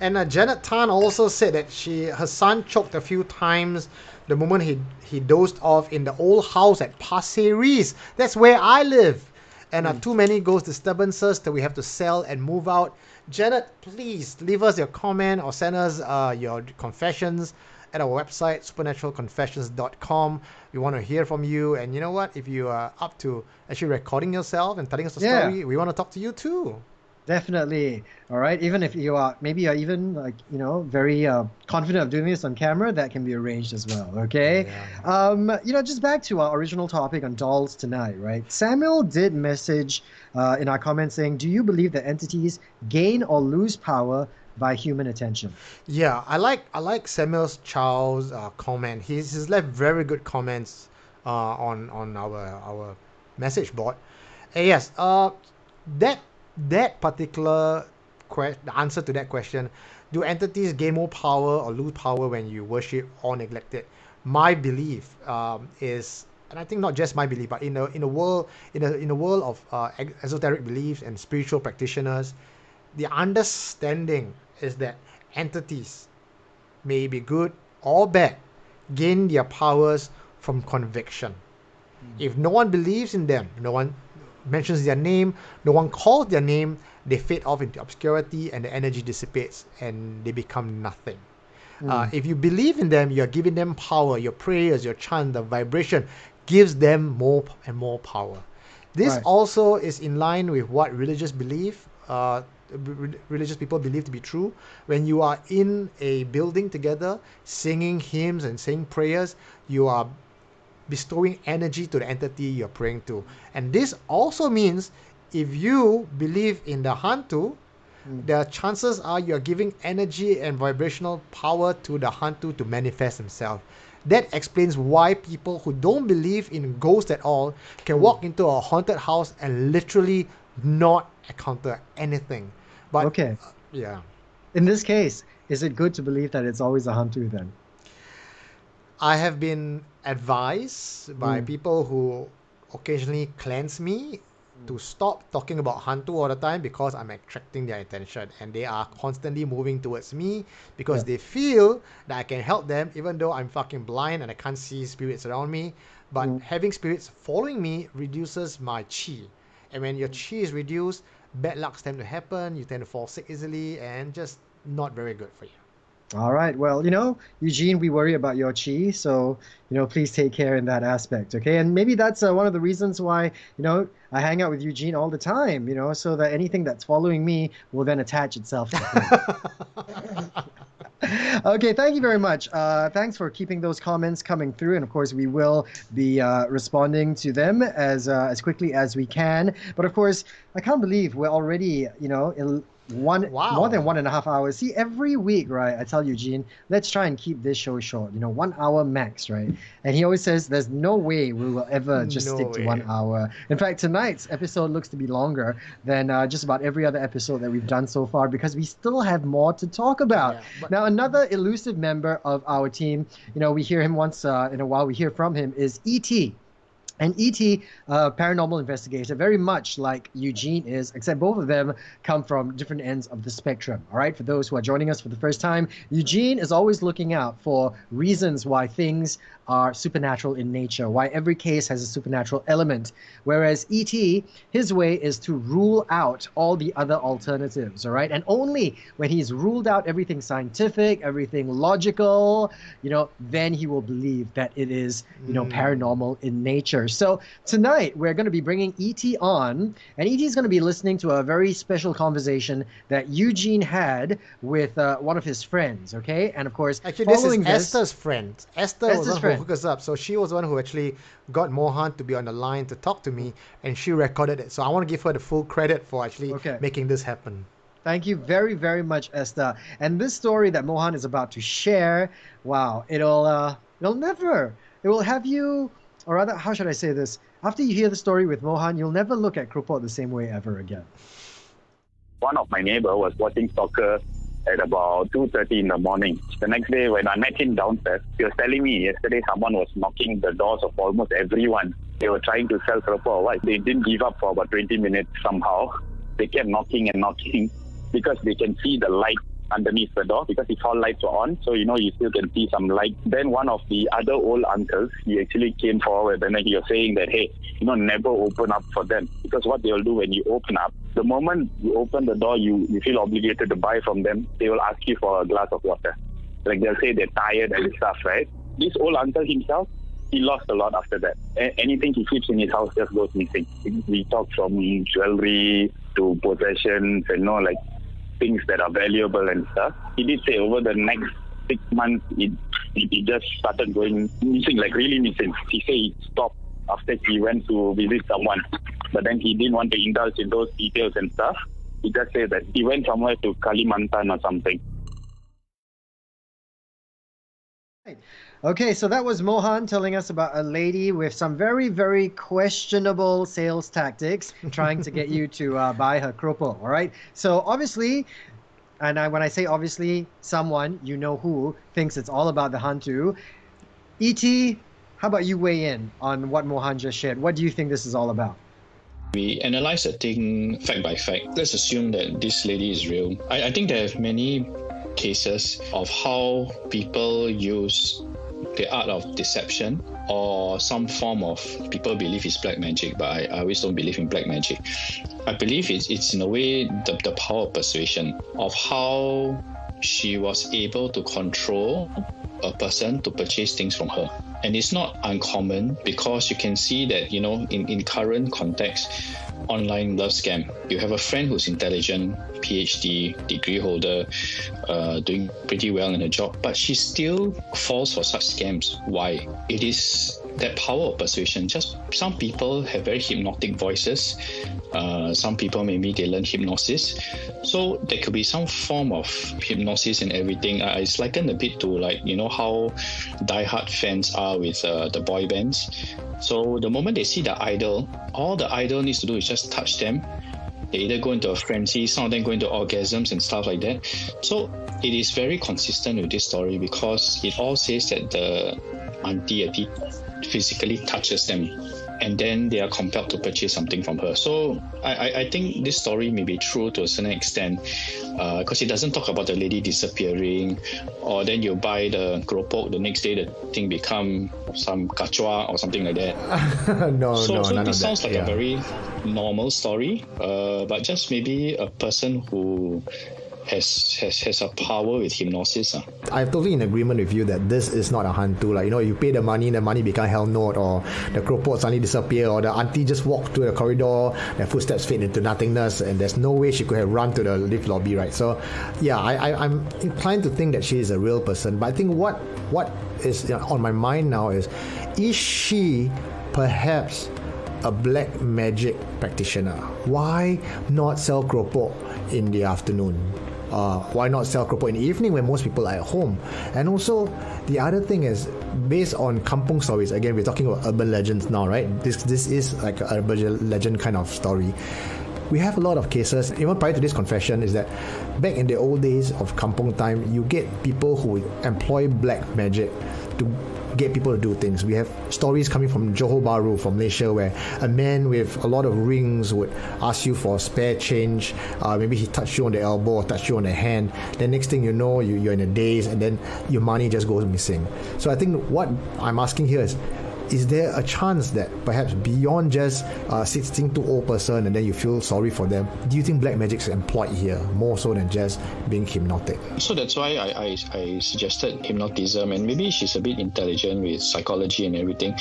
And Janet Tan also said that her son choked a few times the moment he dozed off in the old house at Pasir Ris. That's where I live. And too many ghost disturbances that we have to sell and move out. Janet, please leave us your comment or send us your confessions at our website, supernaturalconfessions.com. We want to hear from you. And you know what? If you are up to actually recording yourself and telling us the story, we want to talk to you too. Definitely. All right. Even if you are even very confident of doing this on camera, that can be arranged as well. Okay. Yeah. Just back to our original topic on dolls tonight, right? Samuel did message in our comments saying, "Do you believe that entities gain or lose power by human attention?" Yeah, I like Samuel Chow's comment. He's left very good comments on our message board. And yes, that particular the answer to that question, do entities gain more power or lose power when you worship or neglect it? My belief is, and I think not just my belief, but in a world of esoteric beliefs and spiritual practitioners, the understanding is that entities, may be good or bad, gain their powers from conviction. If no one believes in them, no one mentions their name, no one calls their name, they fade off into obscurity and the energy dissipates and they become nothing. If you believe in them, you're giving them power. Your prayers, your chant, the vibration gives them more and more power. This also is in line with what religious people believe to be true. When you are in a building together, singing hymns and saying prayers, you are bestowing energy to the entity you're praying to. And this also means if you believe in the hantu, the chances are you're giving energy and vibrational power to the hantu to manifest himself. That explains why people who don't believe in ghosts at all can walk into a haunted house and literally not encounter anything. But yeah. In this case, is it good to believe that it's always a hantu then? I have been advised by people who occasionally cleanse me to stop talking about hantu all the time because I'm attracting their attention, and they are constantly moving towards me because they feel that I can help them even though I'm fucking blind and I can't see spirits around me. But having spirits following me reduces my chi, and when your chi is reduced, bad lucks tend to happen, you tend to fall sick easily, and just not very good for you. All right. Well, Eugene, we worry about your chi, so, please take care in that aspect, okay? And maybe that's one of the reasons why, I hang out with Eugene all the time, so that anything that's following me will then attach itself to him. Okay, thank you very much. Thanks for keeping those comments coming through, and of course we will be responding to them as quickly as we can. But of course, I can't believe we're already, more than 1.5 hours. See, every week, right, I tell Eugene, let's try and keep this show short, 1 hour max, right? And he always says there's no way we will ever just stick to 1 hour. In fact, tonight's episode looks to be longer than just about every other episode that we've done so far because we still have more to talk about. Now, another elusive member of our team, we hear him once in a while, we hear from him, is E.T. And E.T., paranormal investigator, very much like Eugene is, except both of them come from different ends of the spectrum. All right, for those who are joining us for the first time, Eugene is always looking out for reasons why things are supernatural in nature, why every case has a supernatural element. Whereas E.T., his way is to rule out all the other alternatives, all right? And only when he's ruled out everything scientific, everything logical, then he will believe that it is, paranormal in nature. So tonight we're going to be bringing E.T. on, and E.T. is going to be listening to a very special conversation that Eugene had with one of his friends, okay? And of course, actually, this is Esther's friend. Esther was one who hooked us up. So she was the one who actually got Mohan to be on the line to talk to me, and she recorded it. So I want to give her the full credit for actually making this happen. Thank you very, very much, Esther. And this story that Mohan is about to share, wow, it will have you, or rather, how should I say this? After you hear the story with Mohan, you'll never look at Krupot the same way ever again. one of my neighbor was watching soccer at about 2:30 in the morning. The next day when I met him downstairs, he was telling me yesterday someone was knocking the doors of almost everyone. They were trying to sell keropok or what. They didn't give up for about 20 minutes somehow. They kept knocking and knocking because they can see the light underneath the door because it's all lights are on. So, you still can see some light. Then one of the other old uncles, he actually came forward and then he was saying that, hey, never open up for them. Because what they'll do when you open up, the moment you open the door, you feel obligated to buy from them. They will ask you for a glass of water. Like they'll say they're tired and stuff, right? This old uncle himself, he lost a lot after that. Anything he keeps in his house just goes missing. We talk from jewelry to possessions and like things that are valuable and stuff. He did say over the next 6 months, it just started going missing, like really missing. He said he stopped after he went to visit someone, but then he didn't want to indulge in those details and stuff. He just said that he went somewhere to Kalimantan or something. Okay, so that was Mohan telling us about a lady with some very, very questionable sales tactics trying to get you to buy her keropok, all right? So obviously, and when I say obviously, someone, who, thinks it's all about the hantu. E.T., how about you weigh in on what Mohan just shared? What do you think this is all about? We analyze the thing fact by fact. Let's assume that this lady is real. I think there are many cases of how people use the art of deception or some form of, people believe it's black magic, but I always don't believe in black magic. I believe it's in a way the power of persuasion, of how she was able to control a person to purchase things from her. And it's not uncommon because you can see that, in current context, online love scam. You have a friend who's intelligent, PhD, degree holder, doing pretty well in her job, but she still falls for such scams. Why? It is that power of persuasion. Just some people have very hypnotic voices. Some people maybe they learn hypnosis. So there could be some form of hypnosis and everything. It's likened a bit to how diehard fans are with the boy bands. So the moment they see the idol, all the idol needs to do is just touch them. They either go into a frenzy, some of them go into orgasms and stuff like that. So it is very consistent with this story because it all says that the auntie physically touches them and then they are compelled to purchase something from her. So I think this story may be true to a certain extent because it doesn't talk about the lady disappearing or then you buy the keropok, the next day the thing become some kachua or something like that. No, so none this of sounds that. like a very normal story, but just maybe a person who has a power with hypnosis. I'm totally in agreement with you that this is not a hantu. You pay the money become hell note, or the keropok suddenly disappear, or the auntie just walked through the corridor, their footsteps fade into nothingness, and there's no way she could have run to the lift lobby, right? So, yeah, I'm inclined to think that she is a real person. But I think what is on my mind now is she perhaps a black magic practitioner? Why not sell keropok in the afternoon? Why not sell keropok in the evening when most people are at home? And also, the other thing is, based on kampung stories, again, we're talking about urban legends now, right? This is like an urban legend kind of story. We have a lot of cases, even prior to this confession, is that back in the old days of kampung time, you get people who employ black magic to get people to do things. We have stories coming from Johor Bahru, from Malaysia, where a man with a lot of rings would ask you for spare change. Maybe he touched you on the elbow or touched you on the hand. Then next thing you know, you're in a daze, and then your money just goes missing. So I think what I'm asking here is there a chance that perhaps beyond just sitting to old person and then you feel sorry for them, do you think black magic is employed here more so than just being hypnotic? So that's why I suggested hypnotism, and maybe she's a bit intelligent with psychology and everything.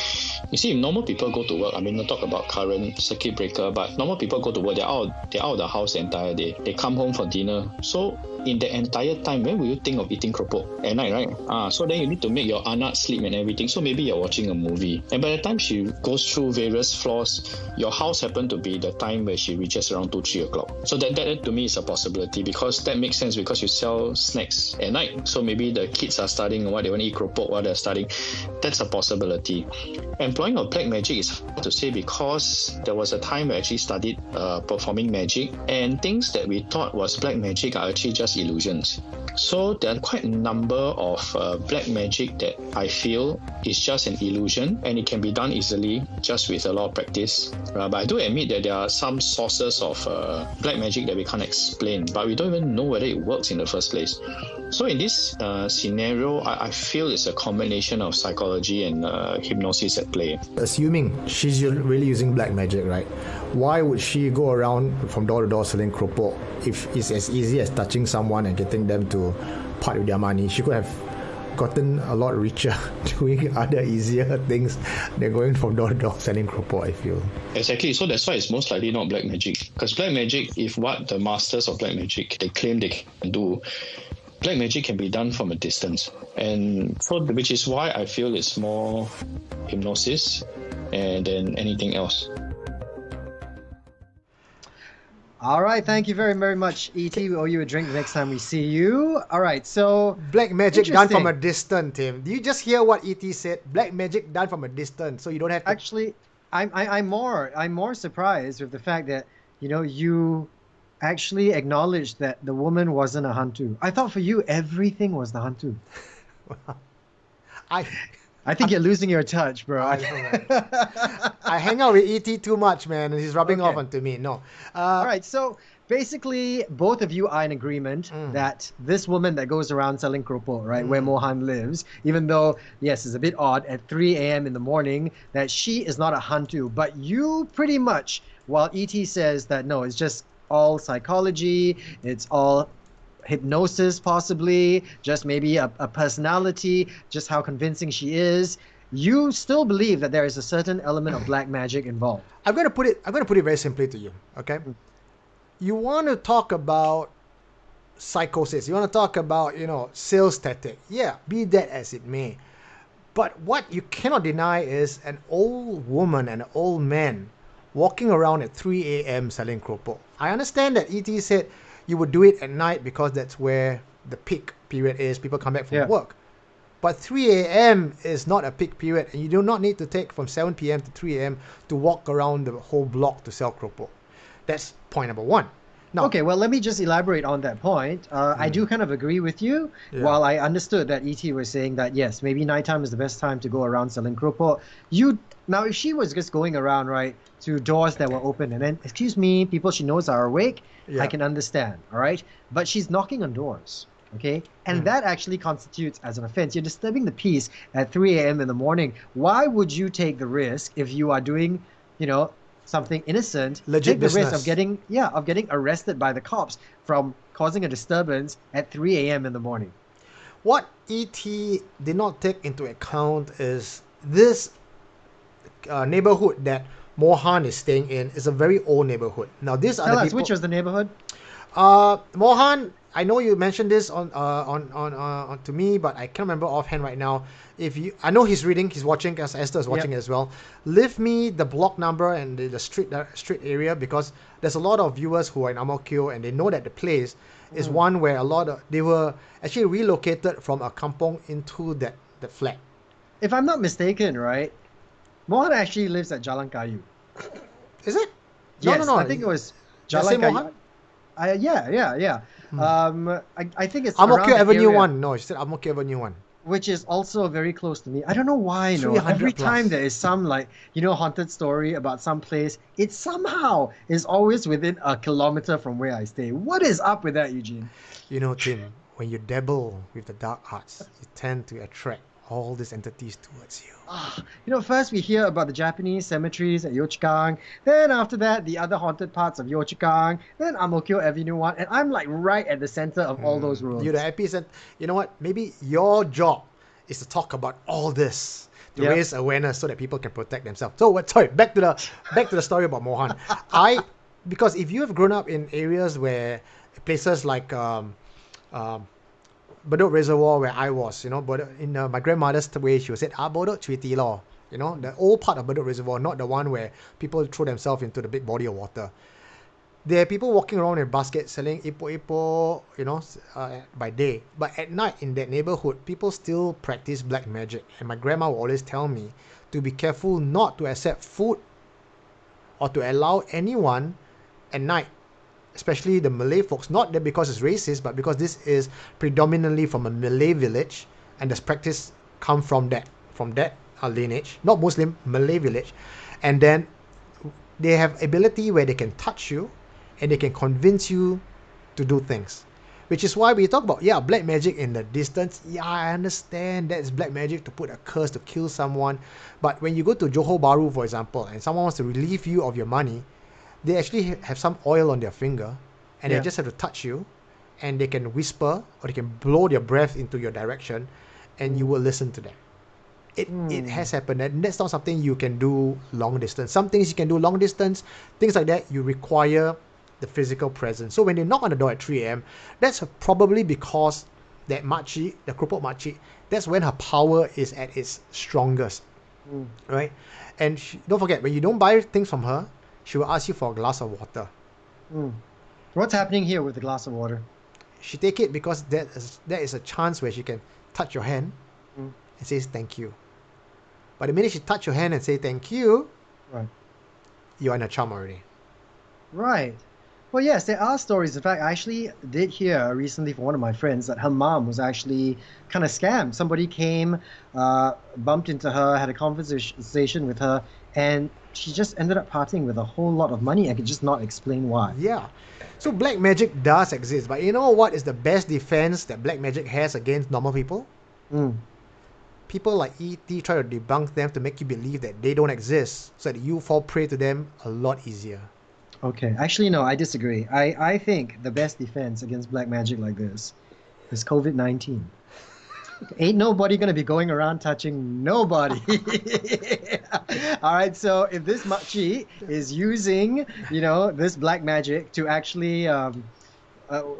You see, if normal people go to work, not talk about current circuit breaker, but normal people go to work, they're out of the house the entire day. They come home for dinner. So in the entire time, when will you think of eating keropok? At night, right? So then you need to make your anak sleep and everything. So maybe you're watching a movie. energy. And by the time she goes through various floors, your house happened to be the time where she reaches around 2-3 o'clock. So that to me is a possibility, because that makes sense, because you sell snacks at night. So maybe the kids are studying, or what, they want to eat keropok while they're studying. That's a possibility. Employing of black magic is hard to say, because there was a time I actually studied performing magic, and things that we thought was black magic are actually just illusions. So there are quite a number of black magic that I feel is just an illusion, and it can be done easily just with a lot of practice. But I do admit that there are some sources of black magic that we can't explain, but we don't even know whether it works in the first place. So in this scenario, I feel it's a combination of psychology and hypnosis at play. Assuming she's really using black magic, right? Why would she go around from door to door selling keropok if it's as easy as touching someone and getting them to part with their money? She could have gotten a lot richer doing other easier things than going from door to door selling keropok, I feel. Exactly, so that's why it's most likely not black magic. Because black magic, if what the masters of black magic they claim they can do, black magic can be done from a distance. And so, which is why I feel it's more hypnosis than anything else. All right, thank you very, very much, E.T. We owe you a drink the next time we see you. All right, so... Black magic done from a distance, Tim. Do you just hear what E.T. said? Black magic done from a distance, so you don't have to... Actually, I'm more surprised with the fact that, you actually acknowledged that the woman wasn't a hantu. I thought for you, everything was the hantu. I think you're losing your touch, bro. I know, I hang out with E.T. too much, man, and he's rubbing off onto me. No. All right, so basically, both of you are in agreement that this woman that goes around selling keropok, right, where Mohan lives, even though, yes, it's a bit odd, at 3 a.m. in the morning, that she is not a hantu. But you pretty much, while E.T. says that, no, it's just all psychology, it's all hypnosis possibly, just maybe a personality, just how convincing she is, you still believe that there is a certain element of black magic involved. I'm going to put it very simply to you, okay? You want to talk about psychosis, you want to talk about, sales tactic. Yeah, be that as it may. But what you cannot deny is an old woman and an old man walking around at 3 a.m. selling keropok. I understand that E.T. said you would do it at night because that's where the peak period is. People come back from work. But 3 a.m. is not a peak period, and you do not need to take from 7 p.m. to 3 a.m. to walk around the whole block to sell keropok. That's point number one. Now, okay, well, let me just elaborate on that point. I do kind of agree with you. Yeah. While I understood that E.T. was saying that, yes, maybe nighttime is the best time to go around selling keropok. Now, if she was just going around, right, to doors that were open and then, excuse me, people she knows are awake, I can understand, all right? But she's knocking on doors, okay? And that actually constitutes as an offense. You're disturbing the peace at 3 a.m. in the morning. Why would you take the risk if you are doing, something innocent, legit take the business. risk of getting arrested by the cops from causing a disturbance at 3 a.m. in the morning? What E.T. did not take into account is this neighborhood that Mohan is staying in is a very old neighborhood. Now, these are Tell the us, people. which was the neighborhood? Mohan, I know you mentioned this on to me, but I can't remember offhand right now. I know he's watching, as Esther is watching as well. Leave me the block number and the street area, because there's a lot of viewers who are in Ang Mo Kio and they know that the place is one where they were actually relocated from a kampong into that flat. If I'm not mistaken, right, Mohan actually lives at Jalan Kayu. Is it? Yes, No. I think it was Jalan Kayu. Mohan? Yeah. I think it's Ang Mo around Kio that Avenue area, 1. No, she said Ang Mo Kio Avenue 1. which is also very close to me. I don't know why. No, 300 every plus. time there is some haunted story about some place, it somehow is always within a kilometer from where I stay. What is up with that, Eugene? Tim, when you dabble with the dark arts, you tend to attract all these entities towards you. First we hear about the Japanese cemeteries at Yio Chu Kang, then after that the other haunted parts of Yio Chu Kang, then Ang Mo Kio Avenue 1, and I'm like right at the center of all those roads. You're the epicenter. You know what? Maybe your job is to talk about all this, to raise awareness so that people can protect themselves. So back to the story about Mohan. Because if you have grown up in areas where places like Bedok Reservoir, where I was, but in my grandmother's way, she would say, Bedok Chwiti Law. You know, the old part of Bedok Reservoir, not the one where people throw themselves into the big body of water. There are people walking around in baskets selling ipo, you know, by day. But at night in that neighborhood, people still practice black magic. And my grandma will always tell me to be careful not to accept food or to allow anyone at night, especially the Malay folks, not that because it's racist, but because this is predominantly from a Malay village, and this practice come from that lineage, not Muslim, Malay village. And then they have ability where they can touch you and they can convince you to do things, which is why we talk about black magic in the distance. I understand that's black magic to put a curse to kill someone, but when you go to Johor Bahru, for example, and someone wants to relieve you of your money, they actually have some oil on their finger and they just have to touch you, and they can whisper or they can blow their breath into your direction and you will listen to them. It has happened, and that's not something you can do long distance. Some things you can do long distance, things like that you require the physical presence. So when they knock on the door at 3 a.m., that's probably because that makcik, the keropok makcik, that's when her power is at its strongest, right? And don't forget, when you don't buy things from her, she will ask you for a glass of water. What's happening here with the glass of water? She take it because there is a chance where she can touch your hand and says thank you. But the minute she touch your hand and say thank you, right, you're in a charm already. Right. Well, yes, there are stories. In fact, I actually did hear recently from one of my friends that her mom was actually kind of scammed. Somebody came, bumped into her, had a conversation with her, and she just ended up parting with a whole lot of money. I could just not explain why. Yeah. So black magic does exist, but you know what is the best defense that black magic has against normal people? People like E.T. try to debunk them to make you believe that they don't exist, so that you fall prey to them a lot easier. Okay, actually, no, I disagree. I think the best defense against black magic like this is COVID-19. Ain't nobody going to be going around touching nobody. All right, so if this makcik is using, this black magic to actually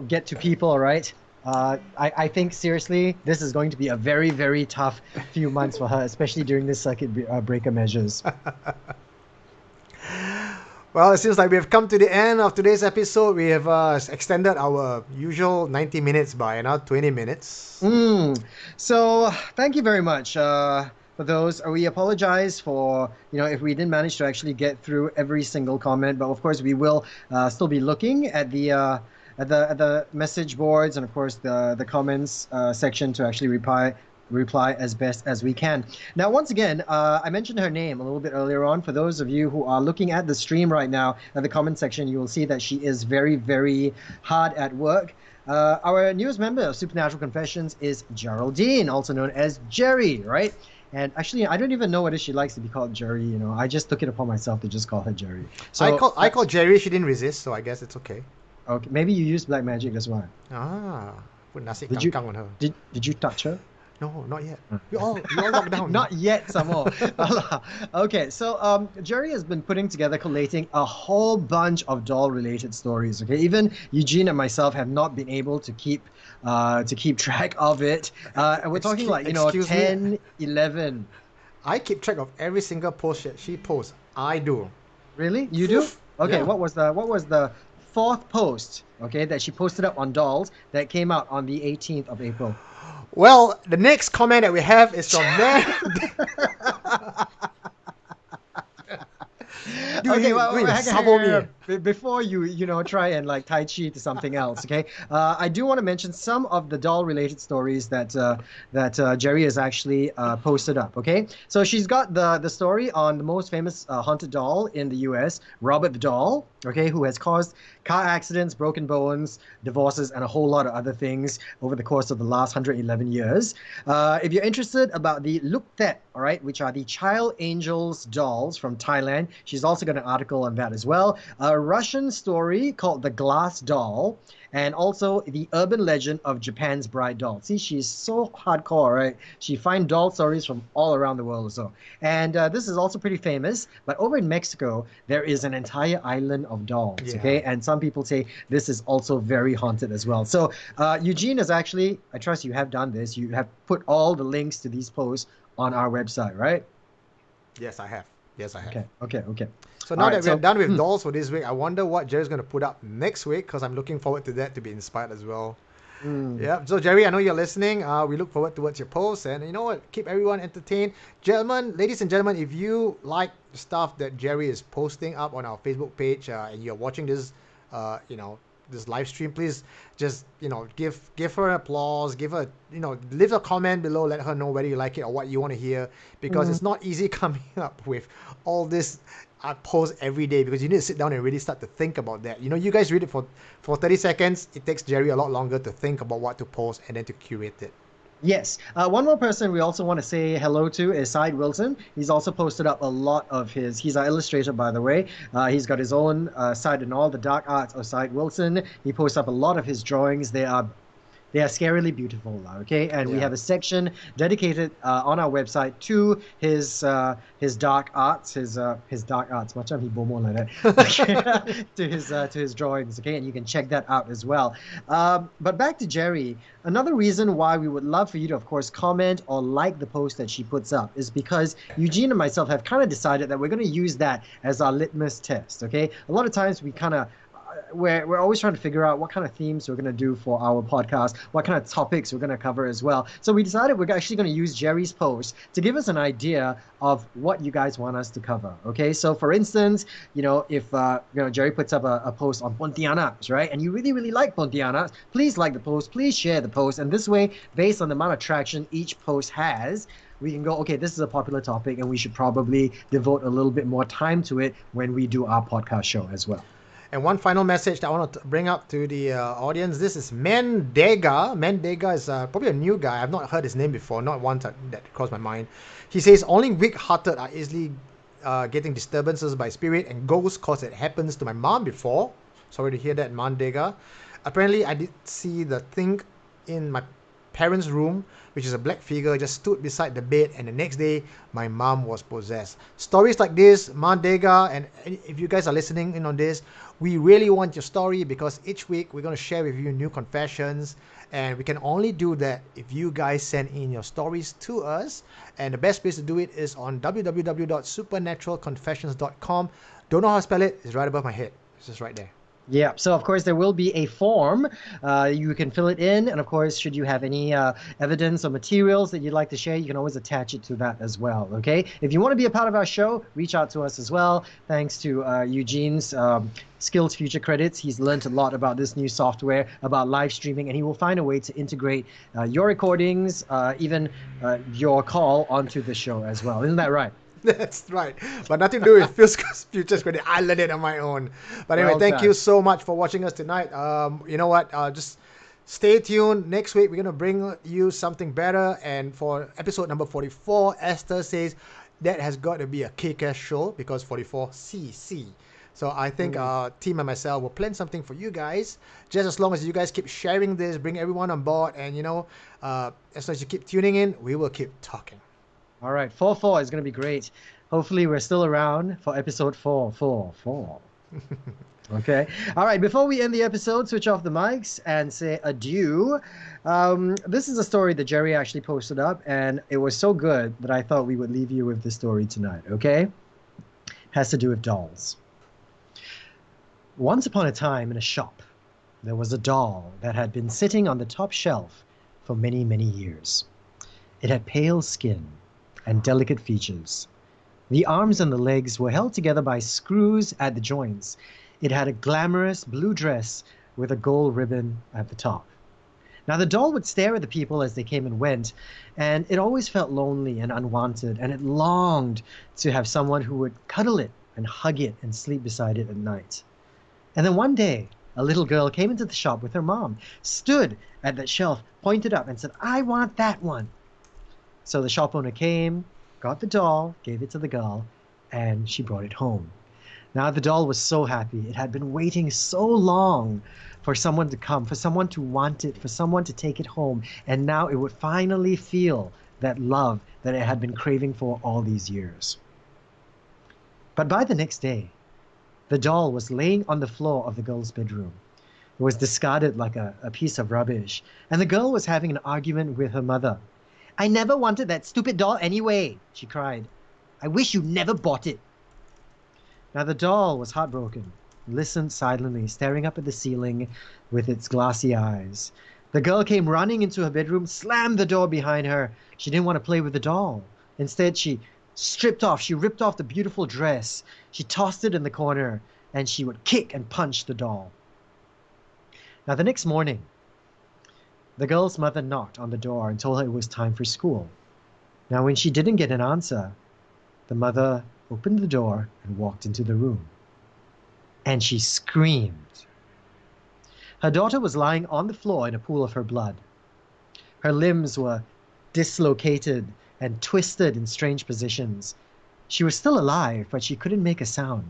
get to people, all right, I think, seriously, this is going to be a very, very tough few months for her, especially during this circuit breaker measures. Well, it seems like we have come to the end of today's episode. We have extended our usual 90 minutes by another 20 minutes. So, thank you very much for those. We apologize for, if we didn't manage to actually get through every single comment. But, of course, we will still be looking at the message boards and, of course, the comments section to actually reply as best as we can. Now, once again, I mentioned her name a little bit earlier on. For those of you who are looking at the stream right now, at the comment section, you will see that she is very, very hard at work. Our newest member of Supernatural Confessions is Geraldine, also known as Jerry, right? And actually, I don't even know whether she likes to be called Jerry. I just took it upon myself to just call her Jerry. So I called Jerry. She didn't resist, so I guess it's okay. Okay, maybe you used black magic, that's why. Put nasi kangkang on her. Did you touch her? No, not yet. You all locked down. Not yet, some more. Okay, so Jerry has been collating a whole bunch of doll-related stories. Okay, even Eugene and myself have not been able to keep track of it. And we're talking 10, 11. I keep track of every single post that she posts. I do. Really? You do? Okay. Yeah. What was the fourth post? Okay, that she posted up on dolls that came out on the 18th of April. Well, the next comment that we have is from there. Before you try and Tai Chi to something else, okay? I do want to mention some of the doll-related stories that Jerry has actually posted up, okay? So she's got the story on the most famous haunted doll in the U.S., Robert the Doll, okay, who has caused car accidents, broken bones, divorces, and a whole lot of other things over the course of the last 111 years. If you're interested about the Luktet, all right, which are the child angels dolls from Thailand, she's also got an article on that as well. A Russian story called The Glass Doll, and also the urban legend of Japan's Bride Doll. See, she's so hardcore, right? She finds doll stories from all around the world or so. And this is also pretty famous, but over in Mexico, there is an entire island of dolls, okay? And some people say this is also very haunted as well. So Eugene has actually, I trust you have done this, you have put all the links to these posts on our website, right? Yes, I have. Yes, I have. Okay. So now All that right, we're so- done with dolls for this week, I wonder what Jerry's going to put up next week, because I'm looking forward to that, to be inspired as well. Yeah. So Jerry, I know you're listening. We look forward towards your posts, and you know what? Keep everyone entertained, gentlemen, ladies and gentlemen. If you like the stuff that Jerry is posting up on our Facebook page, and you're watching this, this live stream, please just give her applause, give her leave a comment below, let her know whether you like it or what you want to hear, because it's not easy coming up with all this post every day, because you need to sit down and really start to think about that. You guys read it for 30 seconds. It takes Jerry a lot longer to think about what to post and then to curate it. Yes. One more person we also want to say hello to is Syed Wilson. He's also posted up a lot of he's an illustrator, by the way. He's got his own site and all the dark arts of Syed Wilson. He posts up a lot of his drawings. They are scarily beautiful, okay? And we have a section dedicated on our website to his dark arts, his dark arts. Macam he bomo like that. to his drawings, okay? And you can check that out as well. But back to Jerry. Another reason why we would love for you to, of course, comment or like the post that she puts up is because Eugene and myself have kind of decided that we're going to use that as our litmus test, okay? A lot of times we kind of we're always trying to figure out what kind of themes we're going to do for our podcast, what kind of topics we're going to cover as well. So we decided we're actually going to use Jerry's post to give us an idea of what you guys want us to cover. Okay, so for instance, if Jerry puts up a post on Pontianaks, right, and you really, really like Pontianaks, please like the post, please share the post, and this way, based on the amount of traction each post has, we can go, okay, this is a popular topic, and we should probably devote a little bit more time to it when we do our podcast show as well. And one final message that I want to bring up to the audience. This is Mandega. Mandega is probably a new guy. I've not heard his name before, not one that crossed my mind. He says, only weak-hearted are easily getting disturbances by spirit and ghosts, cause it happens to my mom before. Sorry to hear that, Mandega. Apparently, I did see the thing in my parents' room, which is a black figure, just stood beside the bed, and the next day my mom was possessed. Stories like this, Mandega, and if you guys are listening in on this, we really want your story, because each week we're going to share with you new confessions, and we can only do that if you guys send in your stories to us. And the best place to do it is on www.supernaturalconfessions.com. Don't know how to spell it, it's right above my head. It's just right there. Yeah, so of course there will be a form. You can fill it in, and of course, should you have any evidence or materials that you'd like to share, you can always attach it to that as well, okay? If you want to be a part of our show, reach out to us as well. Thanks to Eugene's Skills Future Credits. He's learned a lot about this new software, about live streaming, and he will find a way to integrate your recordings, even your call onto the show as well. Isn't that right? That's right. But nothing to do with Future Credit. I learned it on my own. But anyway, thank you so much for watching us tonight. You know what? Just stay tuned. Next week, we're going to bring you something better. And for episode number 44, Esther says that has got to be a kick-ass show, because 44CC. So I think team and myself will plan something for you guys. Just as long as you guys keep sharing this, bring everyone on board. And, as long as you keep tuning in, we will keep talking. All right, 4-4 is going to be great. Hopefully, we're still around for episode 4. Okay. All right, before we end the episode, switch off the mics and say adieu. This is a story that Jerry actually posted up, and it was so good that I thought we would leave you with the story tonight, okay? Has to do with dolls. Once upon a time in a shop, there was a doll that had been sitting on the top shelf for many, many years. It had pale skin and delicate features. The arms and the legs were held together by screws at the joints. It had a glamorous blue dress with a gold ribbon at the top. Now the doll would stare at the people as they came and went, and it always felt lonely and unwanted, and it longed to have someone who would cuddle it and hug it and sleep beside it at night. And then one day, a little girl came into the shop with her mom, stood at that shelf, pointed up and said, "I want that one." So the shop owner came, got the doll, gave it to the girl, and she brought it home. Now the doll was so happy. It had been waiting so long for someone to come, for someone to want it, for someone to take it home. And now it would finally feel that love that it had been craving for all these years. But by the next day, the doll was laying on the floor of the girl's bedroom. It was discarded like a piece of rubbish. And the girl was having an argument with her mother. "I never wanted that stupid doll anyway," she cried. I wish you never bought it. Now the doll was heartbroken, listened silently, staring up at the ceiling with its glassy eyes. The girl came running into her bedroom, slammed the door behind her. She didn't want to play with the doll. Instead, she ripped off the beautiful dress. She tossed it in the corner, and she would kick and punch the doll. Now the next morning, the girl's mother knocked on the door and told her it was time for school. Now when she didn't get an answer, the mother opened the door and walked into the room. And she screamed. Her daughter was lying on the floor in a pool of her blood. Her limbs were dislocated and twisted in strange positions. She was still alive, but she couldn't make a sound.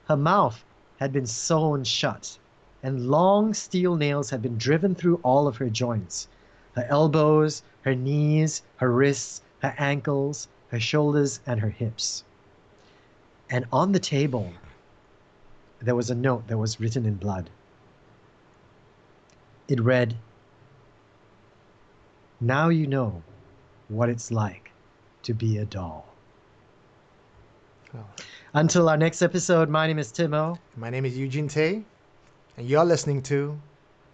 Her mouth had been sewn shut, and long steel nails had been driven through all of her joints. Her elbows, her knees, her wrists, her ankles, her shoulders, and her hips. And on the table, there was a note that was written in blood. It read, "Now you know what it's like to be a doll." Oh. Until our next episode, my name is Timo. My name is Eugene Tay, and you're listening to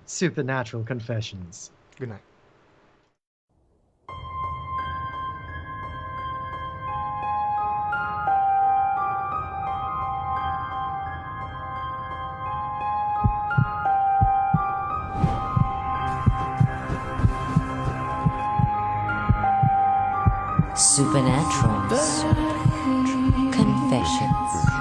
Supernatural Confessions. Good night. Supernatural Confessions.